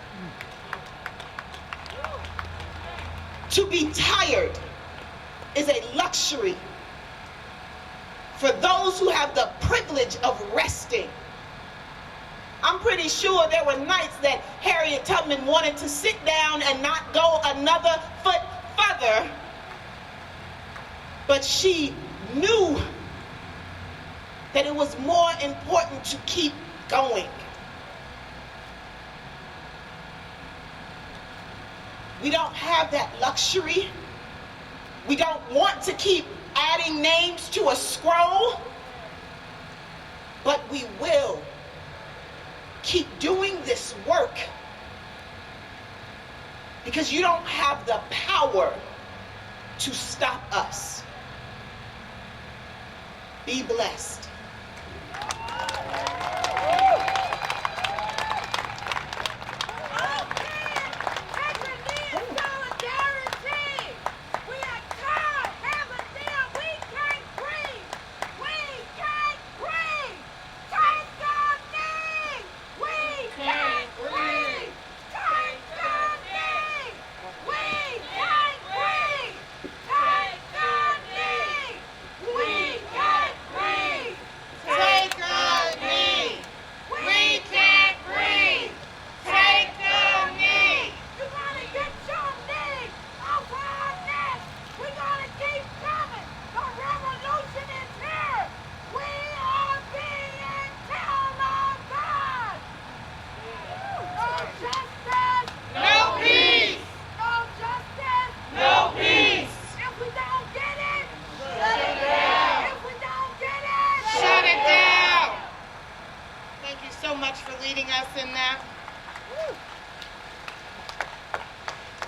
To be tired is a luxury for those who have the privilege of resting. I'm pretty sure there were nights that Harriet Tubman wanted to sit down and not go another foot further, but she knew that it was more important to keep going. We don't have that luxury. We don't want to keep adding names to a scroll, but we will keep doing this work because you don't have the power to stop us. Be blessed.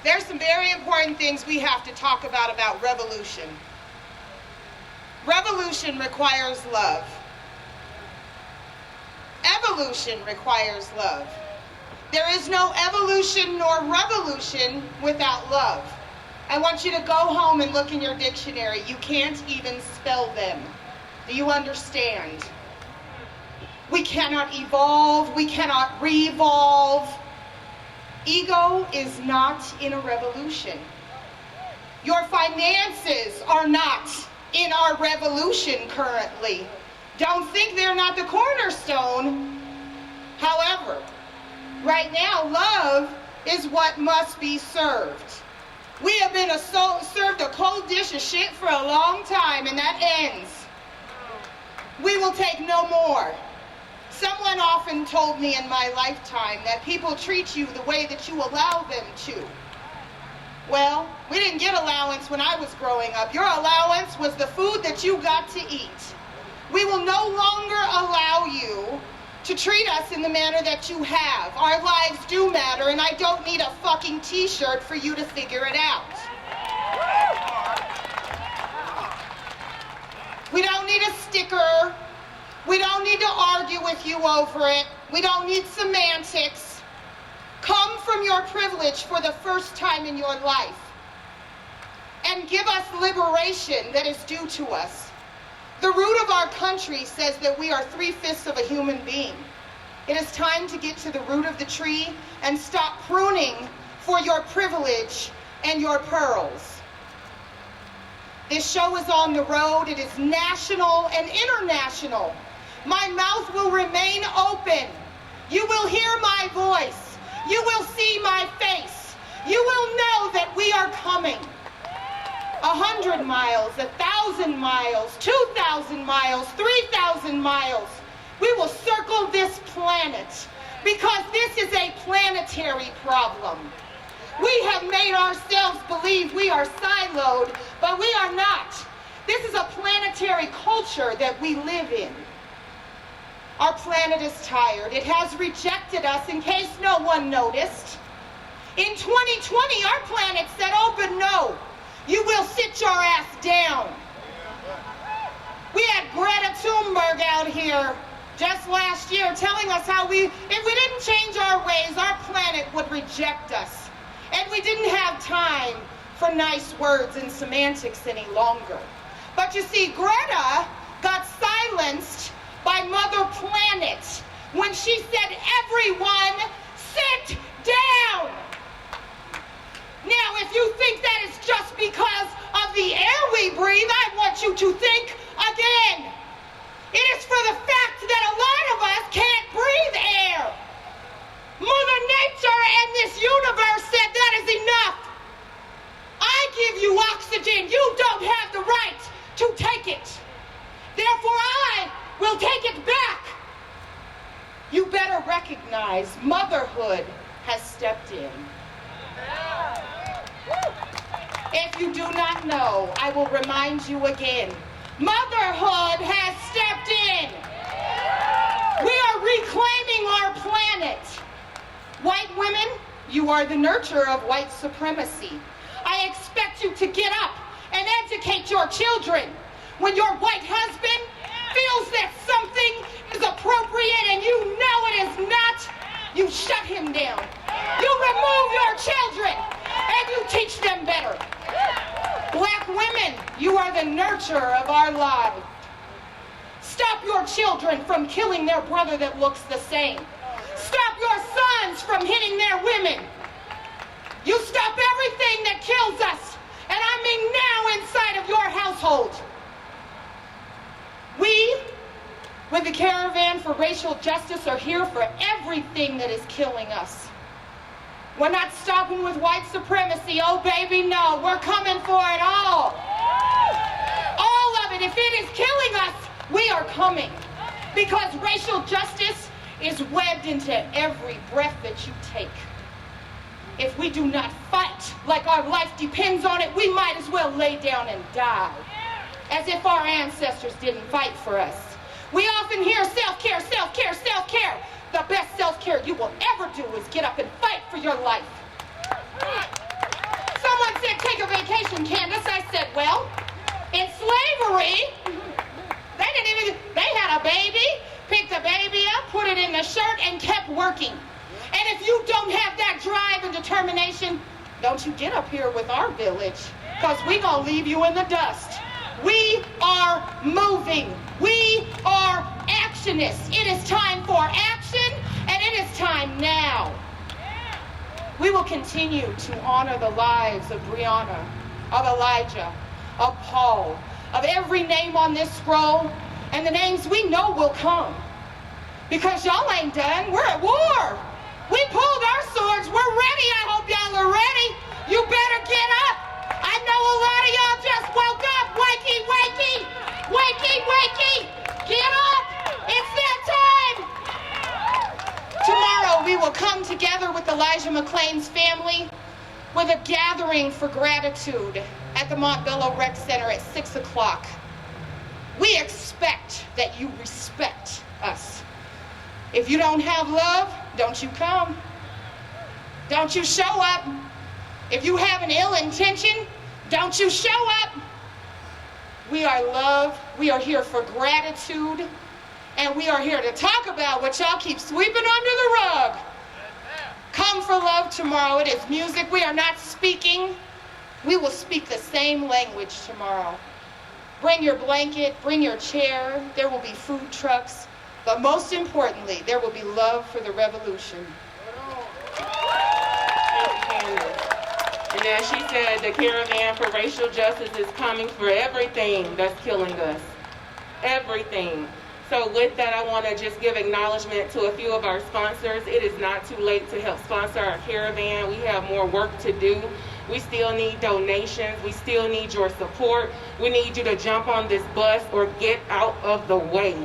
There's some very important things we have to talk about revolution. Revolution requires love. Evolution requires love. There is no evolution nor revolution without love. I want you to go home and look in your dictionary. You can't even spell them. Do you understand? We cannot evolve. We cannot revolve. Ego is not in a revolution. Your finances are not in our revolution currently. Don't think they're not the cornerstone. However, right now, love is what must be served. We have been served a cold old dish of shit for a long time, and that ends. We will take no more. Someone often told me in my lifetime that people treat you the way that you allow them to. Well, we didn't get allowance when I was growing up. Your allowance was the food that you got to eat. We will no longer allow you to treat us in the manner that you have. Our lives do matter, and I don't need a fucking t-shirt for you to figure it out. We don't need a sticker. We don't need to argue with you over it. We don't need semantics. Come from your privilege for the first time in your life and give us liberation that is due to us. The root of our country says that we are 3/5 of a human being. It is time to get to the root of the tree and stop pruning for your privilege and your pearls. This show is on the road. It is national and international. My mouth will remain open. You will hear my voice. You will see my face. You will know that we are coming. 100 miles, 1,000 miles, 2,000 miles, 3,000 miles. We will circle this planet because this is a planetary problem. We have made ourselves believe we are siloed, but we are not. This is a planetary culture that we live in. Our planet is tired. It has rejected us, in case no one noticed. In 2020, our planet said, open no. You will sit your ass down. We had Greta Thunberg out here just last year telling us how if we didn't change our ways, our planet would reject us. And we didn't have time for nice words and semantics any longer. But you see, Greta got silenced by Mother Planet when she said, everyone sit down. Now, if you think that is just because of the air we breathe, I want you to think again. It is for the fact that a lot of us can't breathe air. Mother Nature and this universe said that is enough. I give you oxygen. You don't have the right to take it. Therefore, I will take it back. You better recognize motherhood has stepped in. If you do not know, I will remind you again. Motherhood has stepped in. We are reclaiming our planet. White women, you are the nurturer of white supremacy. I expect you to get up and educate your children. When your white husband feels that something is appropriate and you know it is not, you shut him down. You remove your children and you teach them better. Black women, you are the nurturer of our lives. Stop your children from killing their brother that looks the same. Stop your sons from hitting their women. You stop everything that kills us, and I mean now inside of your household. We, with the Caravan for Racial Justice, are here for everything that is killing us. We're not stopping with white supremacy. Oh, baby, no. We're coming for it all. All of it. If it is killing us, we are coming. Because racial justice is webbed into every breath that you take. If we do not fight like our life depends on it, we might as well lay down and die. As if our ancestors didn't fight for us. We often hear self-care, self-care, self-care. The best self-care you will ever do is get up and fight for your life. Someone said, take a vacation, Candace. I said, well, in slavery, they had a baby, picked the baby up, put it in the shirt, and kept working. And if you don't have that drive and determination, don't you get up here with our village, because we're going to leave you in the dust. We are moving. We are actionists. It is time for action, and it is time now. We will continue to honor the lives of Breonna, of Elijah, of Paul, of every name on this scroll, and the names we know will come. Because y'all ain't done. We're at war. We pulled our swords. We're ready. I hope y'all are ready. You better get up. I know a lot of y'all just together with Elijah McClain's family with a gathering for gratitude at the Montbello Rec Center at 6 o'clock. We expect that you respect us. If you don't have love, don't you come. Don't you show up. If you have an ill intention, don't you show up. We are love, we are here for gratitude, and we are here to talk about what y'all keep sweeping under the rug. Come for love tomorrow. It is music. We are not speaking. We will speak the same language tomorrow. Bring your blanket, bring your chair. There will be food trucks. But most importantly, there will be love for the revolution. And as she said, the Caravan for Racial Justice is coming for everything that's killing us. Everything. So with that, I want to just give acknowledgement to a few of our sponsors. It is not too late to help sponsor our caravan. We have more work to do. We still need donations. We still need your support. We need you to jump on this bus or get out of the way.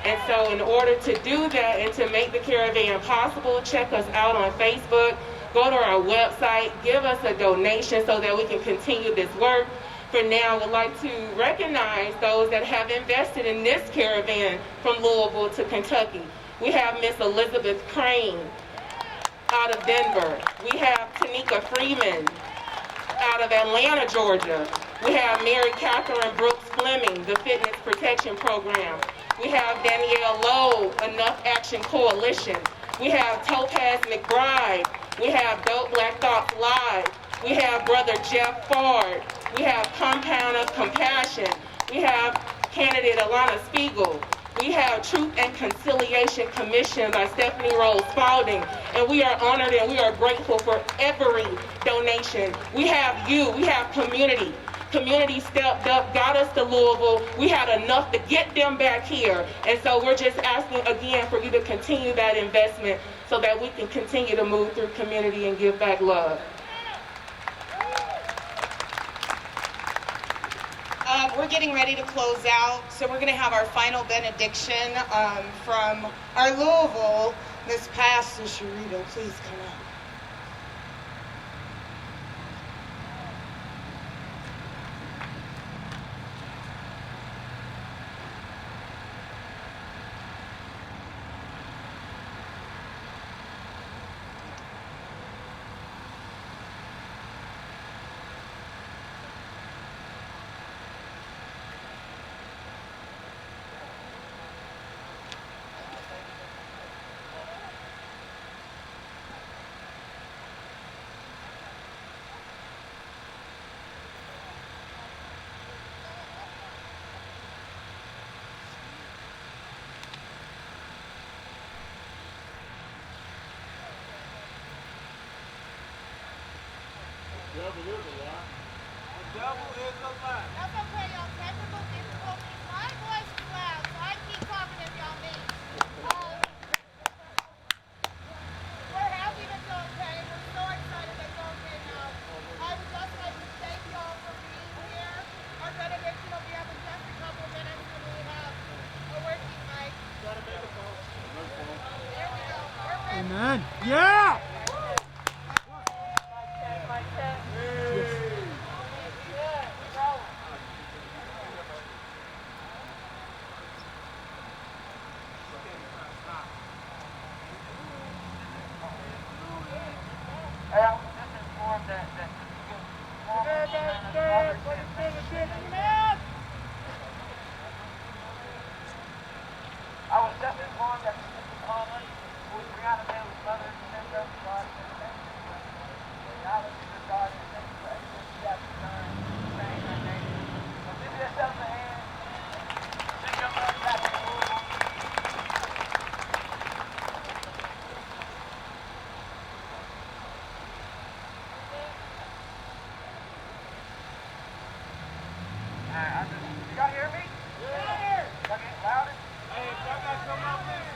And so in order to do that and to make the caravan possible, check us out on Facebook. Go to our website, give us a donation so that we can continue this work. For now, I would like to recognize those that have invested in this caravan from Louisville to Kentucky. We have Miss Elizabeth Crane out of Denver. We have Tanika Freeman out of Atlanta, Georgia. We have Mary Catherine Brooks Fleming, the Fitness Protection Program. We have Danielle Lowe, Enough Action Coalition. We have Topaz McBride. We have Dope Black Thoughts Live. We have Brother Jeff Ford. We have Compound of Compassion. We have candidate Alana Spiegel. We have Truth and Conciliation Commission by Stephanie Rose Spalding. And we are honored and we are grateful for every donation. We have you. We have community. Community stepped up, got us to Louisville. We had enough to get them back here. And so we're just asking again for you to continue that investment so that we can continue to move through community and give back love. We're getting ready to close out, so we're going to have our final benediction from our Louisville, Miss Pastor Sharita. Please come up. The devil is a lie. The devil is a lie. That's okay, y'all. Technical difficulties. My voice is loud, so I keep talking if y'all need. We're happy that it's okay. We're so excited that it's okay now. I would just like to thank y'all for being here. Our benediction will be up in just a couple of minutes when we have a working mic. Gotta make a phone. There we go. We're ready. Amen. Yeah! I was just informed that Mr. Coleman, who is Breonna Bailey's mother, sent us to God to thank you. Now let's give God to thank you for everything she has done, saying her name. So give yourself a hand. Send your love back to Louisville. Alright, y'all hear me? Yeah. Y'all get louder? Hey, y'all gotta come up, please.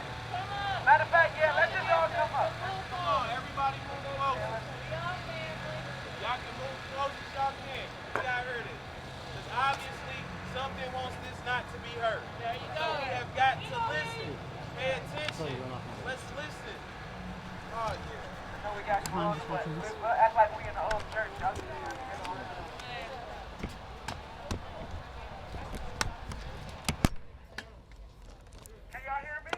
Matter of fact, yeah, let's just all come up. Come on, everybody move closer. Y'all can move close as y'all can. Y'all heard it. Because obviously, something wants this not to be heard. There you go. So we have got to listen. Pay attention. Let's listen. Oh, yeah. we got close, but we'll act like we in the old church. Y'all just can y'all hear me?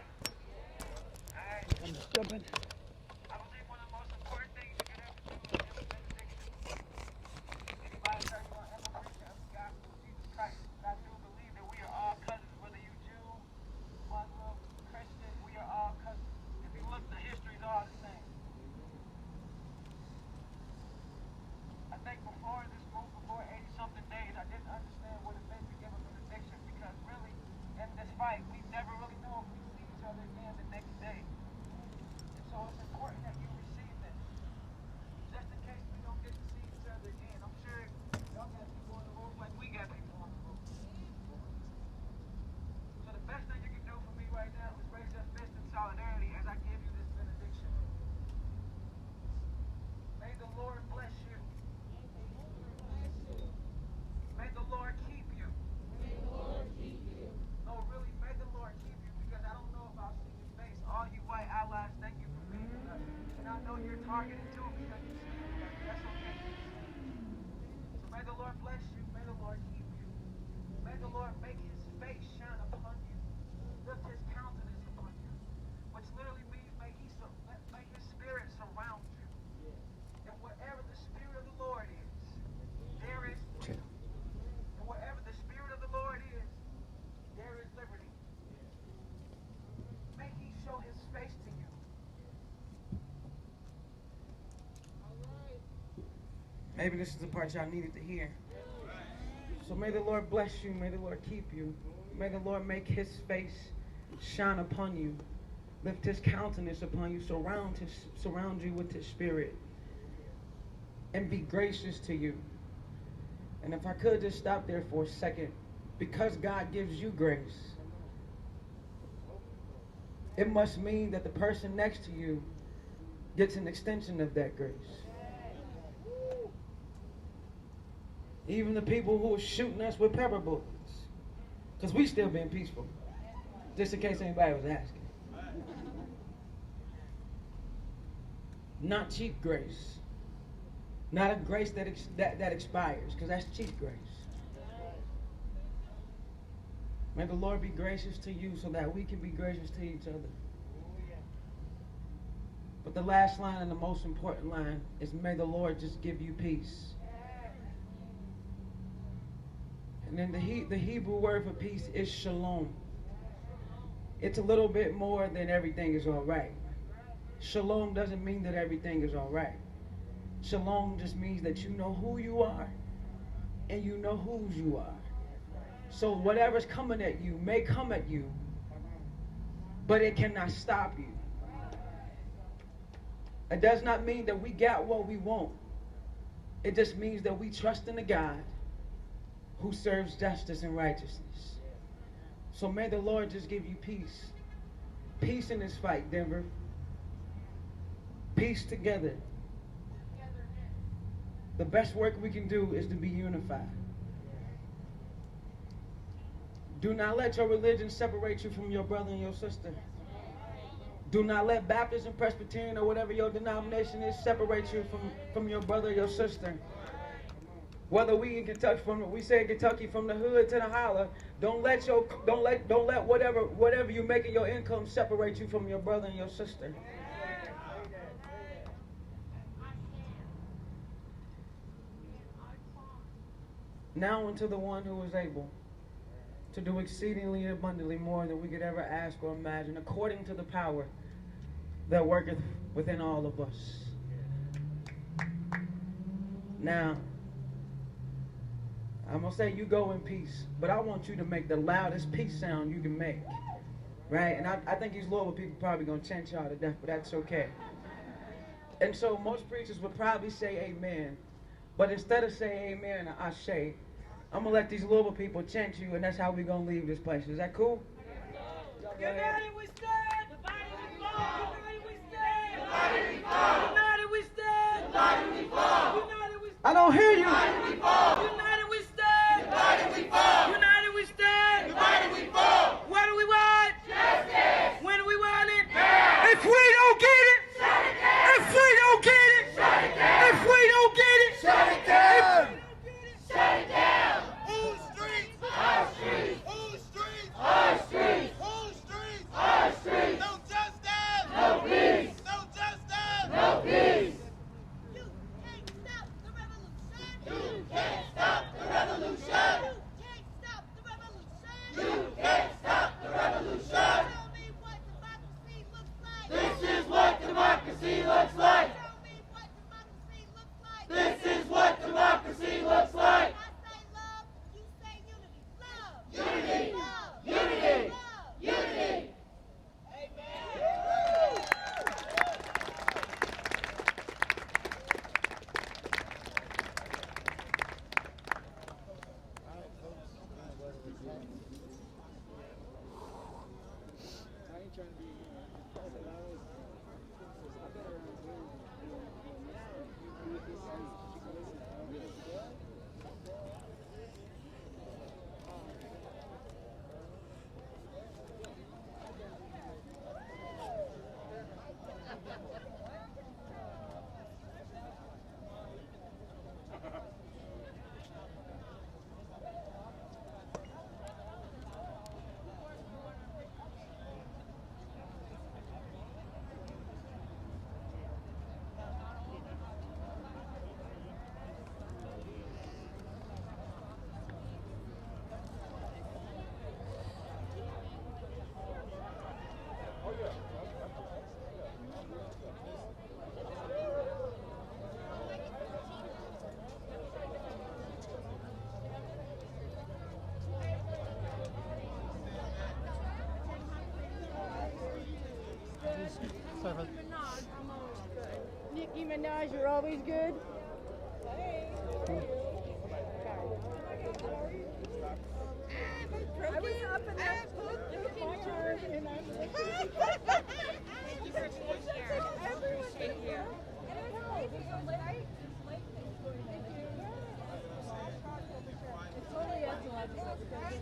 Alright. I'm jumping. I believe one of the most important things you can ever do is benediction. Anybody tell you want to ever preach the gospel of Jesus Christ? I do believe that we are all cousins, whether you Jew, Muslim, Christian, we are all cousins. If you look, the history is all the same. I think before this move, before 80-something days, I didn't understand what it meant to give a benediction because really, in this fight, we never really know if we see each other again the next day. And so it's important that you receive this, just in case we don't get to see each other again. I'm sure y'all got people on the road like we got people on the road. So the best thing you can do for me right now is raise your fist in solidarity as I give you this benediction. May the Lord bless you. May the Lord keep you. May the Lord keep you. No, really, may the Lord keep you because I don't know if I'll see your face. All you white allies, thank you for being with us. And I know you're targeted too because you see with us. That's okay. So may the Lord bless you. May the Lord keep you. May the Lord make his face shine upon you. Lift his countenance upon you. Which literally means may his spirit surround you. And wherever the spirit of the Lord is, there is freedom. And wherever the spirit of the Lord is, there is liberty. May he show his face to you. Maybe this is the part y'all needed to hear. So may the Lord bless you. May the Lord keep you. May the Lord make his face shine upon you. Lift his countenance upon you. Surround you with his spirit. And be gracious to you. And if I could just stop there for a second. Because God gives you grace, it must mean that the person next to you gets an extension of that grace. Even the people who are shooting us with pepper bullets. Because we still being peaceful. Just in case anybody was asking. Not cheap grace. Not a grace that expires. Because that's cheap grace. May the Lord be gracious to you so that we can be gracious to each other. But the last line and the most important line is may the Lord just give you peace. And then the Hebrew word for peace is shalom. It's a little bit more than everything is all right. Shalom doesn't mean that everything is all right. Shalom just means that you know who you are and you know whose you are. So whatever's coming at you may come at you, but it cannot stop you. It does not mean that we got what we want. It just means that we trust in a God who serves justice and righteousness. So may the Lord just give you peace. Peace in this fight, Denver. Peace together. The best work we can do is to be unified. Do not let your religion separate you from your brother and your sister. Do not let Baptist and Presbyterian or whatever your denomination is separate you from your brother or your sister. Whether we in Kentucky, we say in Kentucky from the hood to the holler, don't let whatever you make in your income separate you from your brother and your sister. Now unto the one who is able to do exceedingly abundantly more than we could ever ask or imagine, according to the power that worketh within all of us. Now, I'm going to say you go in peace, but I want you to make the loudest peace sound you can make. Right? And I think these Louisville people probably going to chant y'all to death, but that's okay. And so most preachers would probably say amen, but instead of saying amen, I say, I'm going to let these Louisville people chant you, and that's how we're going to leave this place. Is that cool? United we stand. Divided we fall. United we stand. Divided we fall. United we stand. Divided we fall. United we stand. I don't hear you. Divided we fall. United we stand. Divided we fall. United we stand. Divided we fall. What do we want? Justice. When do we want it? Now. If we don't get it, if we don't get Nicki Minaj, you're always good. I was up and I broke my arm and I'm Thank you for being here. I appreciate you. It's totally ethnological because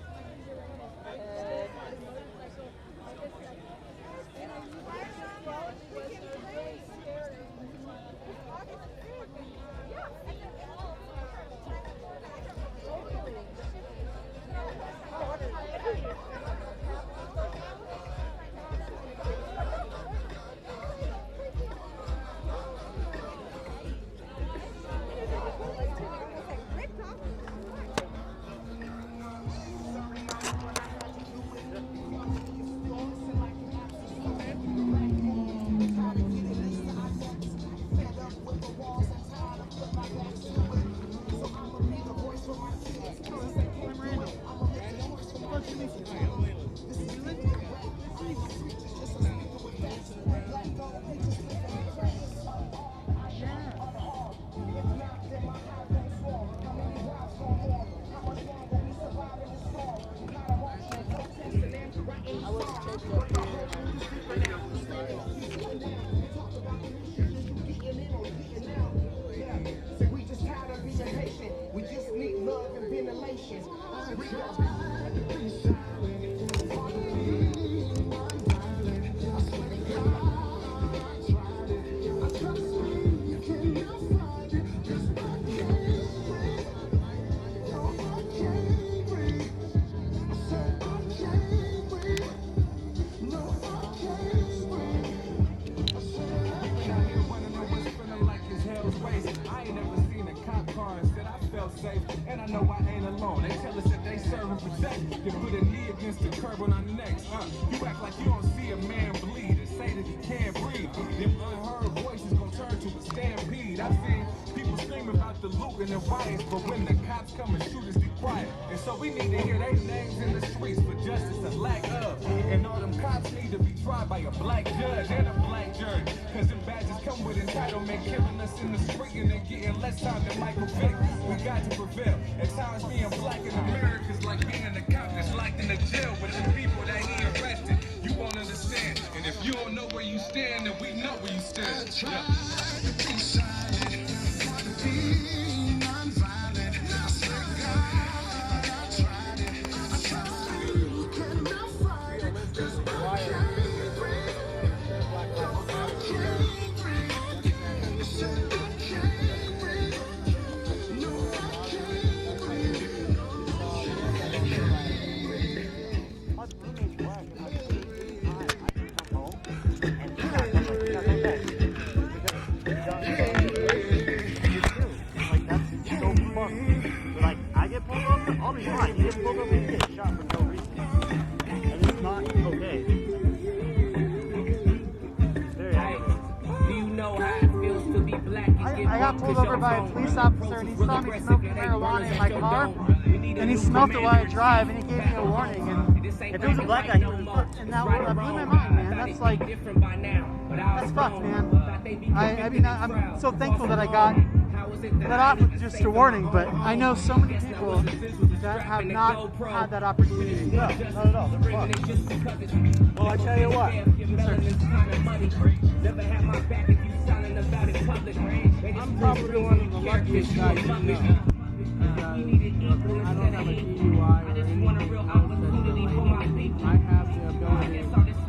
but when the cops come and shoot us, be quiet. And so we need to hear their names in the streets for justice and lack of. And all them cops need to be tried by a black judge and a black jury. Cause them badges come with entitlement, killing us in the street and they're getting less time than Michael Vick. We got to prevail. At times being black in America is like being a cop that's locked in a jail with the people that he arrested. You won't understand. And if you don't know where you stand, then we know where you stand. I got pulled over by a police officer and he saw me smoking marijuana in my car and he smelled it while I drive and he gave me a warning, and if it was a black guy, and that blew my mind, man. That's like, that's fucked, man. I mean, I'm so thankful that I got let off with just a warning, but I know so many people that have not had that opportunity. No, not at all. They're fun. Well, I tell you what. I'm probably one of the luckiest guys you know. I don't have a DUI or anything else that I have the ability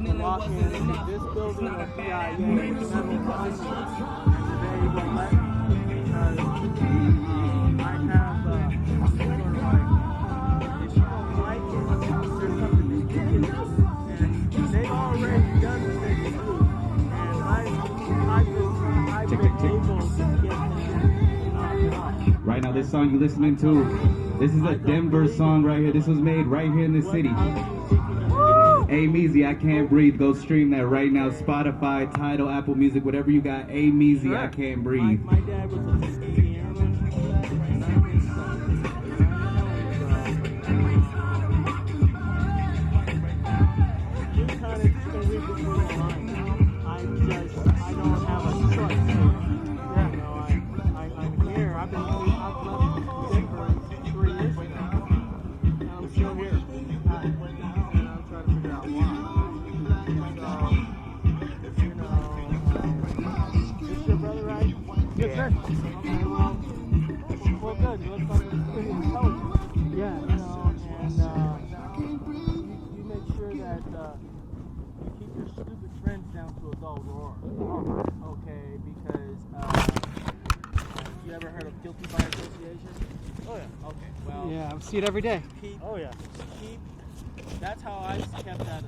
to walk into this building of PIA with mental conscience, and they will let me because I have sort of like, if you don't like it, there's something that you can do. And they've already done what they can do. And I've been able to get them knocked off. Right now, this song you're listening to, this is a Denver song right here. This was made right here in the city. Ameezy, I Can't Breathe. Go stream that right now. Spotify, Tidal, Apple Music, whatever you got. Ameezy, I Can't Breathe. My dad was a piano and I was you kind of can read between the lines. I don't have a choice. You know, I'm here. I've left Denver 3 years ago. And I'm still here. And I'm trying to figure out why. So, you know, is your brother right? Yes, sir. Okay, well, good. You look like you're pretty intelligent. Yeah. You know, and you make sure that you keep your stupid friends down to a dull roar. Okay, because you ever heard of guilty by association? Oh yeah. Okay. Well. Yeah, I see it every day. That's how I kept that.